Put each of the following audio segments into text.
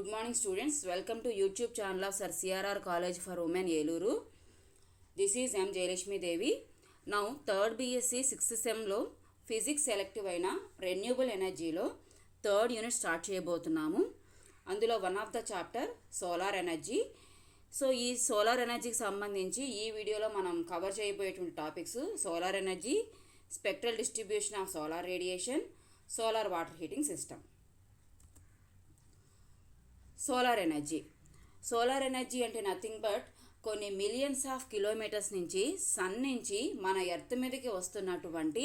Good morning students, welcome to YouTube channel of Sir CRR College for Women Yeluru. This is M. Jayalakshmi Devi. Now 3rd BSc 6th sem లో physics selective అయిన renewable ఎనర్జీలో 3rd unit start చేయబోతున్నాము. అందులో one of the chapter solar energy. So ఈ solar ఎనర్జీకి సంబంధించి ఈ వీడియోలో మనం కవర్ చేయబోయేటువంటి topics solar energy, spectral distribution of solar radiation, solar water heating system. Solar energy అంటే నథింగ్ బట్ కొన్ని మిలియన్స్ ఆఫ్ కిలోమీటర్స్ నుంచి సన్ నుంచి మన ఎర్త్ మీదకి వస్తున్నటువంటి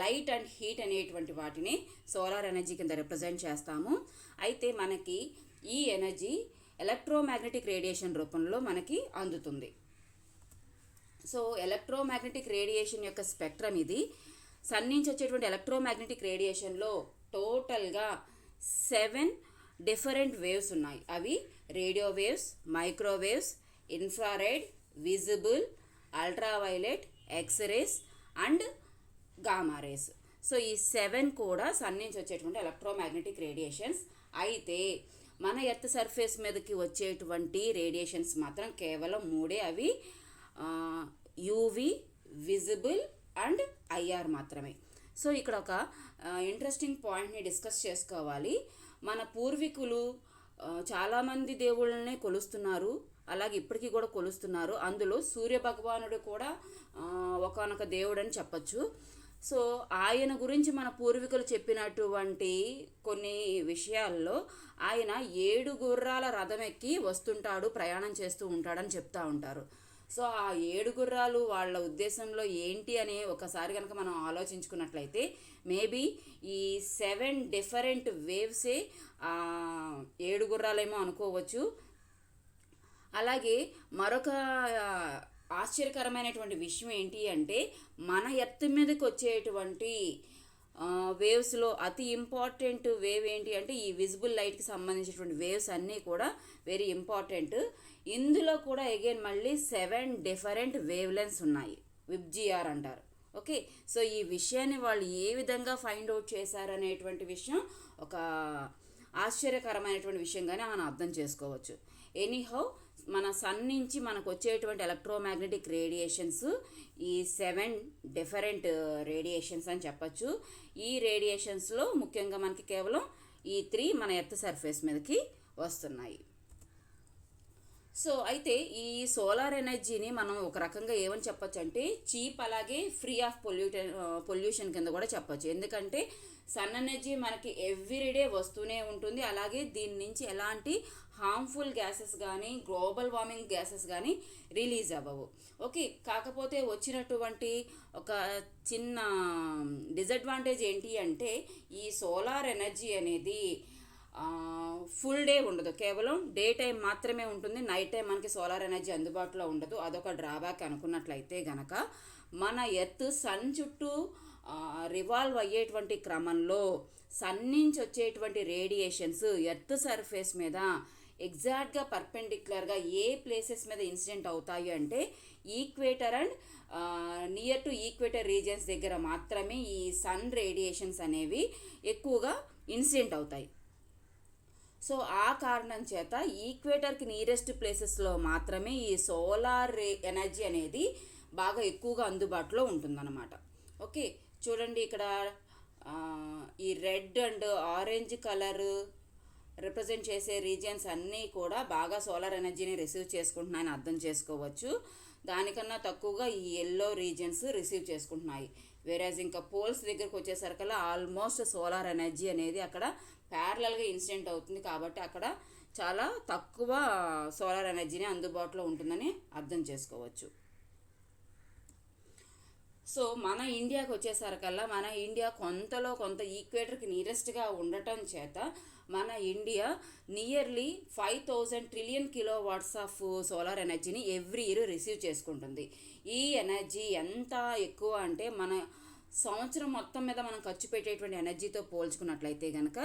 లైట్ అండ్ హీట్ అనేటువంటి వాటిని సోలార్ ఎనర్జీ కింద రిప్రజెంట్ చేస్తాము. అయితే మనకి ఈ ఎనర్జీ ఎలక్ట్రోమాగ్నెటిక్ రేడియేషన్ రూపంలో మనకి అందుతుంది. సో ఎలక్ట్రోమాగ్నెటిక్ రేడియేషన్ యొక్క స్పెక్ట్రమ్ ఇది. సన్ నుంచి వచ్చేటువంటి ఎలక్ట్రోమాగ్నెటిక్ రేడియేషన్లో టోటల్గా 7 డిఫరెంట్ వేవ్స్ ఉన్నాయి. అవి radio waves, microwaves, infrared, visible, ultraviolet, X rays and gamma rays. So ఈ 7 కూడా సన్ నుంచి వచ్చేటువంటి ఎలక్ట్రోమాగ్నెటిక్ రేడియేషన్స్. అయితే మన ఎర్త్ సర్ఫేస్ మీదకి వచ్చేటువంటి రేడియేషన్స్ మాత్రం కేవలం 3. అవి యూవి, విజిబుల్ అండ్ ఐఆర్ మాత్రమే. సో ఇక్కడ ఒక ఇంట్రెస్టింగ్ పాయింట్ని డిస్కస్ చేసుకోవాలి. మన పూర్వీకులు చాలామంది దేవుళ్ళనే కొలుస్తున్నారు, అలాగే ఇప్పటికీ కూడా కొలుస్తున్నారు. అందులో సూర్య భగవానుడు కూడా ఒకానొక దేవుడు అని చెప్పచ్చు. సో ఆయన గురించి మన పూర్వీకులు చెప్పినటువంటి కొన్ని విషయాల్లో ఆయన 7 గుర్రాల రథం ఎక్కి వస్తుంటాడు, ప్రయాణం చేస్తూ ఉంటాడని చెప్తూ ఉంటారు. సో ఆ 7 గుర్రాలు వాళ్ళ ఉద్దేశంలో ఏంటి అని ఒకసారి కనుక మనం ఆలోచించుకున్నట్లయితే మేబీ ఈ 7 డిఫరెంట్ వేవ్సే 7 గుర్రాలేమో అనుకోవచ్చు. అలాగే మరొక ఆశ్చర్యకరమైనటువంటి విషయం ఏంటి అంటే మన ఎర్త్ మీదకి వచ్చేటువంటి వేవ్స్లో అతి ఇంపార్టెంట్ వేవ్ ఏంటి అంటే ఈ విజిబుల్ లైట్కి సంబంధించినటువంటి వేవ్స్ అన్నీ కూడా వెరీ ఇంపార్టెంట్. ఇందులో కూడా అగైన్ మళ్ళీ 7 డిఫరెంట్ వేవ్ లెన్స్ ఉన్నాయి, విబ్జిఆర్ అంటారు. ఓకే, సో ఈ విషయాన్ని వాళ్ళు ఏ విధంగా ఫైండ్ అవుట్ చేశారనేటువంటి విషయం ఒక ఆశ్చర్యకరమైనటువంటి విషయంగానే మనం అర్థం చేసుకోవచ్చు. ఎనీహౌ మన సన్ నుంచి మనకు వచ్చేటువంటి ఎలక్ట్రోమాగ్నెటిక్ రేడియేషన్స్ ఈ 7 డిఫరెంట్ రేడియేషన్స్ అని చెప్పచ్చు. ఈ రేడియేషన్స్లో ముఖ్యంగా మనకి కేవలం ఈ 3 మన ఎర్త్ సర్ఫేస్ మీదకి వస్తున్నాయి. సో అయితే ఈ సోలార్ ఎనర్జీని మనం ఒక రకంగా ఏమని చెప్పచ్చు అంటే చీప్, అలాగే ఫ్రీ ఆఫ్ పొల్యూషన్ కింద కూడా చెప్పచ్చు. ఎందుకంటే సన్ ఎనర్జీ మనకి ఎవ్రీడే వస్తూనే ఉంటుంది, అలాగే దీని నుంచి ఎలాంటి హార్మ్ఫుల్ గ్యాసెస్ కానీ గ్లోబల్ వార్మింగ్ గ్యాసెస్ కానీ రిలీజ్ అవ్వవు. ఓకే, కాకపోతే వచ్చినటువంటి ఒక చిన్న డిసడ్వాంటేజ్ ఏంటి అంటే ఈ సోలార్ ఎనర్జీ అనేది ఫుల్ డే ఉండదు, కేవలం డే టైం మాత్రమే ఉంటుంది. నైట్ టైం మనకి సోలార్ ఎనర్జీ అందుబాటులో ఉండదు. అదొక డ్రాబ్యాక్ అనుకున్నట్లయితే గనక మన ఎర్త్ సన్ చుట్టూ రివాల్వ్ అయ్యేటువంటి క్రమంలో సన్ నుంచి వచ్చేటువంటి రేడియేషన్స్ ఎర్త్ సర్ఫేస్ మీద ఎగ్జాక్ట్గా పర్పెండిక్యులర్గా ఏ ప్లేసెస్ మీద ఇన్సిడెంట్ అవుతాయి అంటే equator and near to equator regions దగ్గర మాత్రమే ఈ సన్ రేడియేషన్స్ అనేవి ఎక్కువగా ఇన్సిడెంట్ అవుతాయి. సో ఆ కారణం చేత ఈక్వేటర్కి నియరెస్ట్ ప్లేసెస్లో మాత్రమే ఈ సోలార్ ఎనర్జీ అనేది బాగా ఎక్కువగా అందుబాటులో ఉంటుందన్నమాట. ఓకే, చూడండి ఇక్కడ ఈ red and orange colour represent చేసే రీజియన్స్ అన్నీ కూడా బాగా సోలార్ ఎనర్జీని రిసీవ్ చేసుకుంటున్నాయని అర్థం చేసుకోవచ్చు. దానికన్నా తక్కువగా ఈ ఎల్లో రీజియన్స్ రిసీవ్ చేసుకుంటున్నాయి. వేరేజ్ ఇంకా పోల్స్ దగ్గరకు వచ్చేసరికల్లా ఆల్మోస్ట్ సోలార్ ఎనర్జీ అనేది అక్కడ ప్యారలల్గా ఇన్సిడెంట్ అవుతుంది. కాబట్టి అక్కడ చాలా తక్కువ సోలార్ ఎనర్జీని అందుబాటులో ఉంటుందని అర్థం చేసుకోవచ్చు. సో మన ఇండియాకి వచ్చేసరికల్లా మన ఇండియా కొంతలో కొంత ఈక్వేటర్కి నియరెస్ట్గా ఉండటం చేత మన India nearly 5000 trillion kilowatts of solar ఎనర్జీని ఎవ్రీ ఇయర్ రిసీవ్ చేసుకుంటుంది. ఈ ఎనర్జీ ఎంత ఎక్కువ అంటే మన సంవత్సరం మొత్తం మీద మనం ఖర్చు పెట్టేటువంటి ఎనర్జీతో పోల్చుకున్నట్లయితే కనుక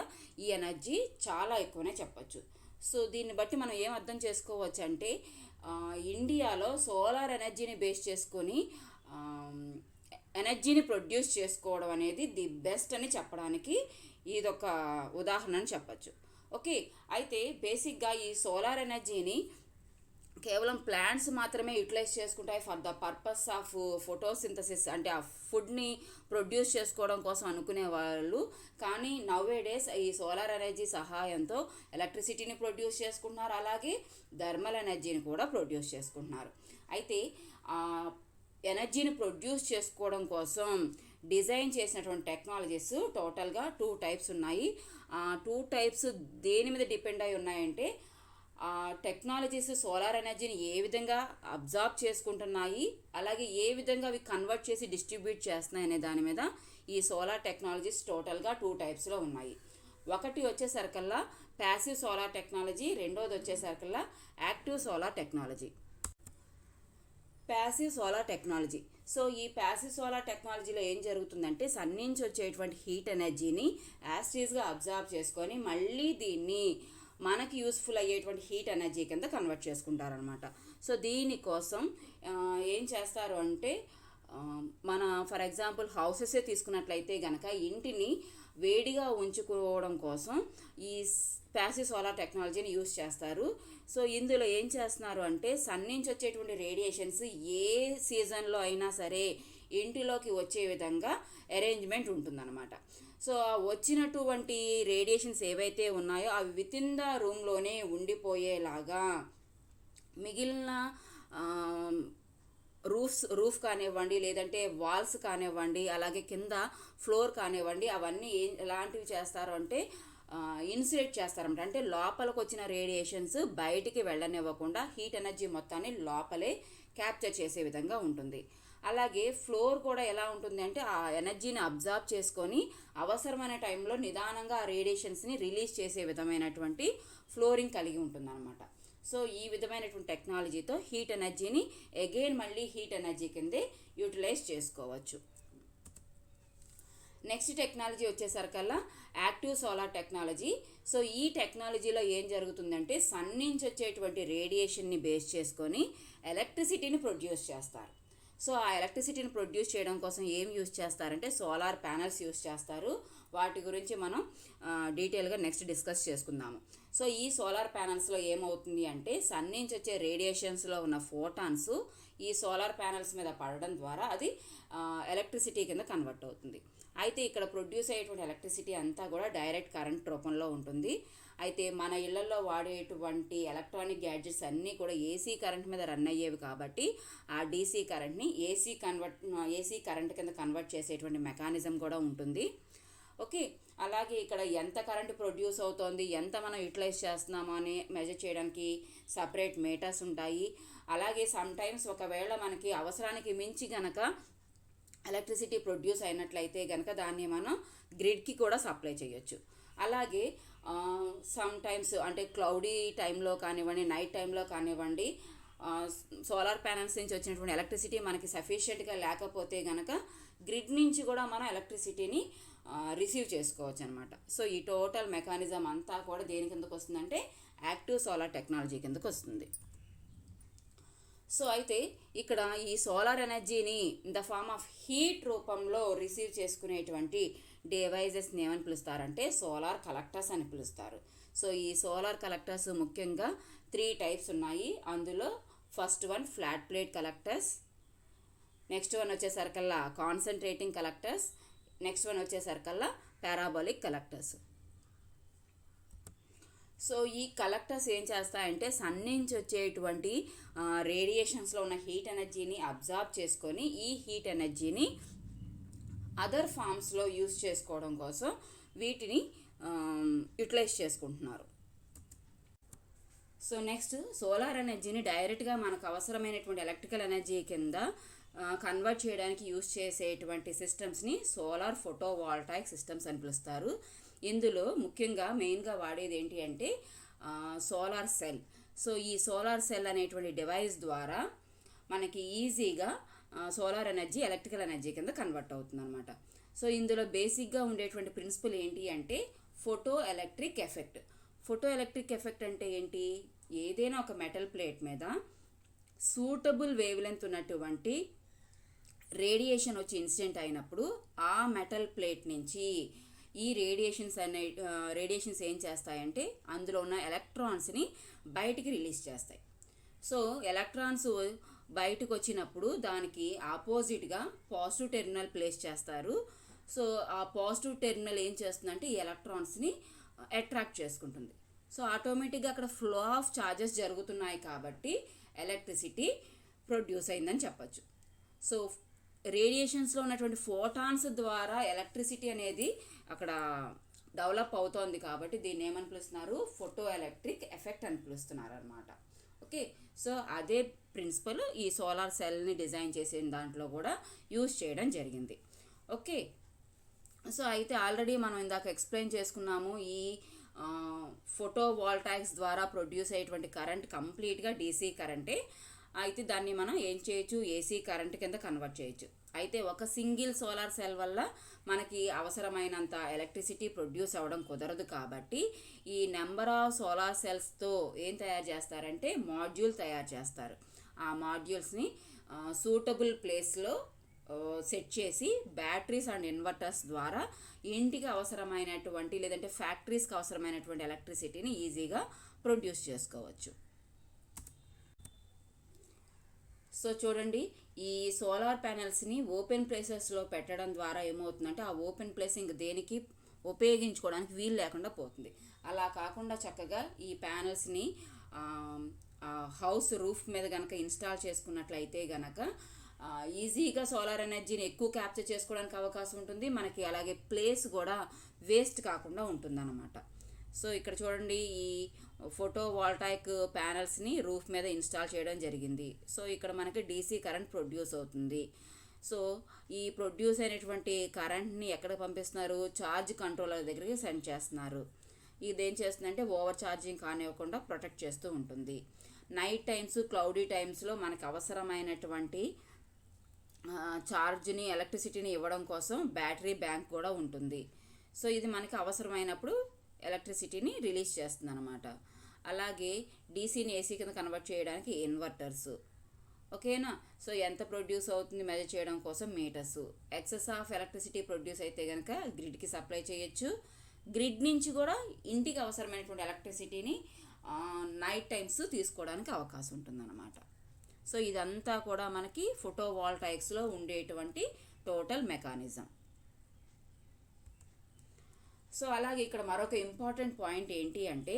ఈ ఎనర్జీ చాలా ఎక్కువనే చెప్పచ్చు. సో దీన్ని బట్టి మనం ఏం అర్థం చేసుకోవచ్చు అంటే ఇండియాలో సోలార్ ఎనర్జీని బేస్ చేసుకొని ఎనర్జీని ప్రొడ్యూస్ చేసుకోవడం అనేది ది బెస్ట్ అని చెప్పడానికి ఇదొక ఉదాహరణ అని చెప్పచ్చు. ఓకే, అయితే బేసిక్గా ఈ సోలార్ ఎనర్జీని కేవలం ప్లాంట్స్ మాత్రమే యూటిలైజ్ చేసుకుంటాయి for the purpose of photosynthesis, అంటే ఆ ఫుడ్ని ప్రొడ్యూస్ చేసుకోవడం కోసం అనుకునే వాళ్ళు. కానీ నౌవేడేస్ ఈ సోలార్ ఎనర్జీ సహాయంతో ఎలక్ట్రిసిటీని ప్రొడ్యూస్ చేసుకుంటున్నారు, అలాగే థర్మల్ ఎనర్జీని కూడా ప్రొడ్యూస్ చేసుకుంటున్నారు. అయితే ఎనర్జీని ప్రొడ్యూస్ చేసుకోవడం కోసం డిజైన్ చేసినటువంటి టెక్నాలజీస్ టోటల్గా 2 టైప్స్ ఉన్నాయి. 2 టైప్స్ దేని మీద డిపెండ్ అయి ఉన్నాయంటే టెక్నాలజీస్ సోలార్ ఎనర్జీని ఏ విధంగా అబ్జార్బ్ చేసుకుంటున్నాయి, అలాగే ఏ విధంగా అవి కన్వర్ట్ చేసి డిస్ట్రిబ్యూట్ చేస్తున్నాయి అనే దాని మీద ఈ సోలార్ టెక్నాలజీస్ టోటల్గా 2 టైప్స్లో ఉన్నాయి. ఒకటి వచ్చేసరికల్లా ప్యాసివ్ సోలార్ టెక్నాలజీ, రెండోది వచ్చేసరికల్లా active solar technology. Passive solar technology. So ఈ ప్యాసివ్ సోలార్ టెక్నాలజీలో ఏం జరుగుతుందంటే సన్ నుంచి వచ్చేటువంటి హీట్ ఎనర్జీని యాస్టీస్గా అబ్జార్బ్ చేసుకొని మళ్ళీ దీన్ని మనకి యూస్ఫుల్ అయ్యేటువంటి హీట్ ఎనర్జీ కింద కన్వర్ట్ చేసుకుంటారనమాట. సో దీనికోసం ఏం చేస్తారు అంటే మన ఫర్ ఎగ్జాంపుల్ హౌసెసే తీసుకున్నట్లయితే కనుక ఇంటిని వేడిగా ఉంచుకోవడం కోసం ఈ ప్యాసివ్ సోలార్ టెక్నాలజీని యూస్ చేస్తారు. సో ఇందులో ఏం చేస్తున్నారు అంటే సన్ నుంచి వచ్చేటువంటి రేడియేషన్స్ ఏ సీజన్లో అయినా సరే ఇంటిలోకి వచ్చే విధంగా అరేంజ్మెంట్ ఉంటుందన్నమాట. సో వచ్చినటువంటి రేడియేషన్స్ ఏవైతే ఉన్నాయో అవి విత్ ఇన్ ద రూమ్లోనే ఉండిపోయేలాగా మిగిలిన రూఫ్ కానివ్వండి, లేదంటే వాల్స్ కానివ్వండి, అలాగే కింద ఫ్లోర్ కానివ్వండి, అవన్నీ ఎలాంటివి చేస్తారు అంటే ఇన్సులేట్ చేస్తారన్నమాట. అంటే లోపలికి వచ్చిన రేడియేషన్స్ బయటికి వెళ్ళనివ్వకుండా హీట్ ఎనర్జీ మొత్తాన్ని లోపలే క్యాప్చర్ చేసే విధంగా ఉంటుంది. అలాగే ఫ్లోర్ కూడా ఎలా ఉంటుంది అంటే ఆ ఎనర్జీని అబ్జార్బ్ చేసుకొని అవసరమైన టైంలో నిదానంగా ఆ రేడియేషన్స్ని రిలీజ్ చేసే విధమైనటువంటి ఫ్లోరింగ్ కలిగి ఉంటుందన్నమాట. సో ఈ విధమైనటువంటి టెక్నాలజీతో హీట్ ఎనర్జీని అగైన్ మళ్ళీ హీట్ ఎనర్జీ కిందే యూటిలైజ్ చేసుకోవచ్చు. నెక్స్ట్ టెక్నాలజీ వచ్చేసరికల్లా యాక్టివ్ సోలార్ టెక్నాలజీ. సో ఈ టెక్నాలజీలో ఏం జరుగుతుందంటే సన్ నుంచి వచ్చేటువంటి రేడియేషన్ని బేస్ చేసుకొని ఎలక్ట్రిసిటీని ప్రొడ్యూస్ చేస్తారు. సో ఆ ఎలక్ట్రిసిటీని ప్రొడ్యూస్ చేయడం కోసం ఏం యూస్ చేస్తారంటే సోలార్ ప్యానల్స్ యూస్ చేస్తారు. వాటి గురించి మనం డీటెయిల్గా నెక్స్ట్ డిస్కస్ చేసుకుందాము. సో ఈ సోలార్ ప్యానల్స్లో ఏమవుతుంది అంటే సన్ నుంచి వచ్చే రేడియేషన్స్లో ఉన్న ఫోటాన్స్ ఈ సోలార్ ప్యానల్స్ మీద పడడం ద్వారా అది ఎలక్ట్రిసిటీ కింద కన్వర్ట్ అవుతుంది. అయితే ఇక్కడ ప్రొడ్యూస్ అయ్యేటువంటి ఎలక్ట్రిసిటీ అంతా కూడా డైరెక్ట్ కరెంట్ రూపంలో ఉంటుంది. అయితే మన ఇళ్లలో వాడేటువంటి ఎలక్ట్రానిక్ గ్యాడ్జెట్స్ అన్నీ కూడా ఏసీ కరెంట్ మీద రన్ అయ్యేవి కాబట్టి ఆ డీసీ కరెంట్ని ఏసీ కరెంట్ కింద కన్వర్ట్ చేసేటువంటి మెకానిజం కూడా ఉంటుంది. ఓకే, అలాగే ఇక్కడ ఎంత కరెంట్ ప్రొడ్యూస్ అవుతోంది, ఎంత మనం యూటిలైజ్ చేస్తున్నామో అని మెజర్ చేయడానికి సపరేట్ మీటర్స్ ఉంటాయి. అలాగే సమ్టైమ్స్ ఒకవేళ మనకి అవసరానికి మించి గనక ఎలక్ట్రిసిటీ ప్రొడ్యూస్ అయినట్లయితే కనుక దాన్ని మనం గ్రిడ్కి కూడా సప్లై చేయొచ్చు. అలాగే సమ్ టైమ్స్ అంటే క్లౌడీ టైంలో కానివ్వండి, నైట్ టైంలో కానివ్వండి, సోలార్ ప్యానల్స్ నుంచి వచ్చినటువంటి ఎలక్ట్రిసిటీ మనకి సఫిషియెంట్గా లేకపోతే కనుక గ్రిడ్ నుంచి కూడా మనం ఎలక్ట్రిసిటీని రిసీవ్ చేసుకోవచ్చు అనమాట. సో ఈ టోటల్ మెకానిజం అంతా కూడా దేని కిందకు వస్తుందంటే యాక్టివ్ సోలార్ టెక్నాలజీ కిందకు వస్తుంది. సో అయితే ఇక్కడ ఈ సోలార్ ఎనర్జీని in the form of heat రూపంలో రిసీవ్ చేసుకునేటువంటి డివైజెస్ని ఏమని పిలుస్తారంటే సోలార్ కలెక్టర్స్ అని పిలుస్తారు. సో ఈ సోలార్ కలెక్టర్స్ ముఖ్యంగా 3 టైప్స్ ఉన్నాయి. అందులో first one flat plate collectors, next one వచ్చేసరికల్లా కాన్సన్ట్రేటింగ్ కలెక్టర్స్, నెక్స్ట్ వన్ వచ్చేసరికల్లా పారాబోలిక్ కలెక్టర్స్. సో ఈ కలెక్టర్స్ ఏం చేస్తాయంటే సన్ నుంచి వచ్చేటువంటి రేడియేషన్స్లో ఉన్న హీట్ ఎనర్జీని అబ్జార్బ్ చేసుకొని ఈ హీట్ ఎనర్జీని అదర్ ఫామ్స్లో యూస్ చేసుకోవడం కోసం వీటిని యూటిలైజ్ చేసుకుంటున్నారు. సో నెక్స్ట్ సోలార్ ఎనర్జీని డైరెక్ట్గా మనకు అవసరమైనటువంటి ఎలక్ట్రికల్ ఎనర్జీ కింద కన్వర్ట్ చేయడానికి యూస్ చేసేటువంటి సిస్టమ్స్ని సోలార్ ఫోటోవాల్టాయిక్ సిస్టమ్స్ అని పిలుస్తారు. ఇందులో ముఖ్యంగా మెయిన్గా వాడేది ఏంటి అంటే సోలార్ సెల్. సో ఈ సోలార్ సెల్ అనేటువంటి డివైస్ ద్వారా మనకి ఈజీగా సోలార్ ఎనర్జీ ఎలక్ట్రికల్ ఎనర్జీ కింద కన్వర్ట్ అవుతుంది అనమాట. సో ఇందులో బేసిక్గా ఉండేటువంటి ప్రిన్సిపల్ ఏంటి అంటే photo electric effect. Photo electric effect అంటే ఏంటి, ఏదైనా ఒక మెటల్ ప్లేట్ మీద సూటబుల్ వేవ్ లెంత్ ఉన్నటువంటి రేడియేషన్ వచ్చి ఇన్సిడెంట్ అయినప్పుడు ఆ మెటల్ ప్లేట్ నుంచి ఈ రేడియేషన్స్ ఏం చేస్తాయంటే అందులో ఉన్న ఎలక్ట్రాన్స్ని బయటికి రిలీజ్ చేస్తాయి. సో ఎలక్ట్రాన్స్ బయటకు వచ్చినప్పుడు దానికి ఆపోజిట్గా పాజిటివ్ టెర్మినల్ ప్లేస్ చేస్తారు. సో ఆ పాజిటివ్ టెర్మినల్ ఏం చేస్తుందంటే ఈ ఎలక్ట్రాన్స్ని అట్రాక్ట్ చేసుకుంటుంది. సో ఆటోమేటిక్గా అక్కడ ఫ్లో ఆఫ్ ఛార్జెస్ జరుగుతున్నాయి కాబట్టి ఎలక్ట్రిసిటీ ప్రొడ్యూస్ అయిందని చెప్పచ్చు. సో రేడియేషన్స్లో ఉన్నటువంటి ఫోటాన్స్ ద్వారా ఎలక్ట్రిసిటీ అనేది అక్కడ డెవలప్ అవుతోంది కాబట్టి దీన్ని ఏమని పిలుస్తున్నారు, ఫోటో ఎలక్ట్రిక్ ఎఫెక్ట్ అని పిలుస్తున్నారు అనమాట. ఓకే, సో అదే ప్రిన్సిపల్ ఈ సోలార్ సెల్ని డిజైన్ చేసిన దాంట్లో కూడా యూజ్ చేయడం జరిగింది. ఓకే, సో అయితే ఆల్రెడీ మనం ఇందాక ఎక్స్ప్లెయిన్ చేసుకున్నాము, ఈ ఫోటో వాల్టాయిక్స్ ద్వారా ప్రొడ్యూస్ అయ్యేటువంటి కరెంట్ కంప్లీట్గా డీసీ కరెంటే. అయితే దాన్ని మనం ఏం చేయొచ్చు, ఏసీ కరెంట్ కింద కన్వర్ట్ చేయొచ్చు. అయితే ఒక సింగిల్ సోలార్ సెల్ వల్ల మనకి అవసరమైనంత ఎలక్ట్రిసిటీ ప్రొడ్యూస్ అవ్వడం కుదరదు కాబట్టి ఈ నెంబర్ ఆఫ్ సోలార్ సెల్స్తో ఏం తయారు చేస్తారంటే మాడ్యూల్ తయారు చేస్తారు. ఆ మాడ్యూల్స్ని సూటబుల్ ప్లేస్లో సెట్ చేసి బ్యాటరీస్ అండ్ ఇన్వర్టర్స్ ద్వారా ఇంటికి అవసరమైనటువంటి లేదంటే ఫ్యాక్టరీస్కి అవసరమైనటువంటి ఎలక్ట్రిసిటీని ఈజీగా ప్రొడ్యూస్ చేసుకోవచ్చు. సో చూడండి, ఈ సోలార్ ప్యానెల్స్ని ఓపెన్ ప్లేసెస్లో పెట్టడం ద్వారా ఏమవుతుందంటే ఆ ఓపెన్ ప్లేస్ ఇంక దేనికి ఉపయోగించుకోవడానికి వీలు లేకుండా పోతుంది. అలా కాకుండా చక్కగా ఈ ప్యానెల్స్ని హౌస్ రూఫ్ మీద కనుక ఇన్స్టాల్ చేసుకున్నట్లయితే కనుక ఈజీగా సోలార్ ఎనర్జీని ఎక్కువ క్యాప్చర్ చేసుకోవడానికి అవకాశం ఉంటుంది మనకి. అలాగే ప్లేస్ కూడా వేస్ట్ కాకుండా ఉంటుందన్నమాట. సో ఇక్కడ చూడండి, ఈ ఫోటో వాల్టాయిక్ ప్యానల్స్ని రూఫ్ మీద ఇన్స్టాల్ చేయడం జరిగింది. సో ఇక్కడ మనకి డీసీ కరెంట్ ప్రొడ్యూస్ అవుతుంది. సో ఈ ప్రొడ్యూస్ అయినటువంటి కరెంట్ని ఎక్కడ పంపిస్తున్నారు, ఛార్జ్ కంట్రోలర్ దగ్గరికి సెండ్ చేస్తున్నారు. ఇదేం చేస్తుందంటే ఓవర్ ఛార్జింగ్ కానివ్వకుండా ప్రొటెక్ట్ చేస్తూ ఉంటుంది. నైట్ టైమ్స్, క్లౌడీ టైమ్స్లో మనకు అవసరమైనటువంటి ఛార్జ్ని, ఎలక్ట్రిసిటీని ఇవ్వడం కోసం బ్యాటరీ బ్యాంక్ కూడా ఉంటుంది. సో ఇది మనకి అవసరమైనప్పుడు ఎలక్ట్రిసిటీని రిలీజ్ చేస్తుంది అనమాట. అలాగే డీసీని ఏసీ కింద కన్వర్ట్ చేయడానికి ఇన్వర్టర్స్. ఓకేనా, సో ఎంత ప్రొడ్యూస్ అవుతుంది మెజర్ చేయడం కోసం meters. Excess of electricity produce అయితే కనుక గ్రిడ్కి సప్లై చేయొచ్చు. గ్రిడ్ నుంచి కూడా ఇంటికి అవసరమైనటువంటి ఎలక్ట్రిసిటీని నైట్ టైమ్స్ తీసుకోవడానికి అవకాశం ఉంటుందన్నమాట. సో ఇదంతా కూడా మనకి ఫోటో వాల్టాయిక్స్లో ఉండేటువంటి టోటల్ మెకానిజం. సో అలాగే ఇక్కడ మరొక ఇంపార్టెంట్ పాయింట్ ఏంటి అంటే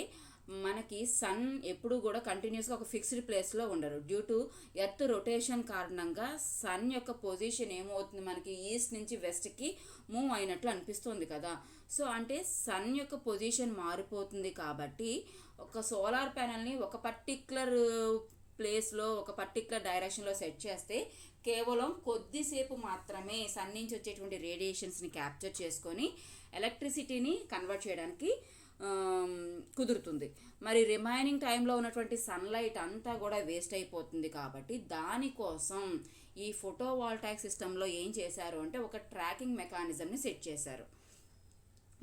మనకి సన్ ఎప్పుడు కూడా కంటిన్యూస్గా ఒక ఫిక్స్డ్ ప్లేస్లో ఉండరు. డ్యూ టు ఎర్త్ రొటేషన్ కారణంగా సన్ యొక్క పొజిషన్ ఏమవుతుంది, మనకి ఈస్ట్ నుంచి వెస్ట్కి మూవ్ అయినట్లు అనిపిస్తుంది కదా. సో అంటే సన్ యొక్క పొజిషన్ మారిపోతుంది కాబట్టి ఒక సోలార్ ప్యానెల్ని ఒక పర్టిక్యులర్ ప్లేస్లో ఒక పర్టిక్యులర్ డైరెక్షన్లో సెట్ చేస్తే కేవలం కొద్దిసేపు మాత్రమే సన్ నుంచి వచ్చేటువంటి రేడియేషన్స్ని క్యాప్చర్ చేసుకొని ఎలక్ట్రిసిటీని కన్వర్ట్ చేయడానికి కుదురుతుంది. మరి రిమైనింగ్ టైంలో ఉన్నటువంటి సన్లైట్ అంతా కూడా వేస్ట్ అయిపోతుంది కాబట్టి దానికోసం ఈ ఫోటో వాల్టాయిక్ సిస్టంలో ఏం చేశారు అంటే ఒక ట్రాకింగ్ మెకానిజంని సెట్ చేశారు.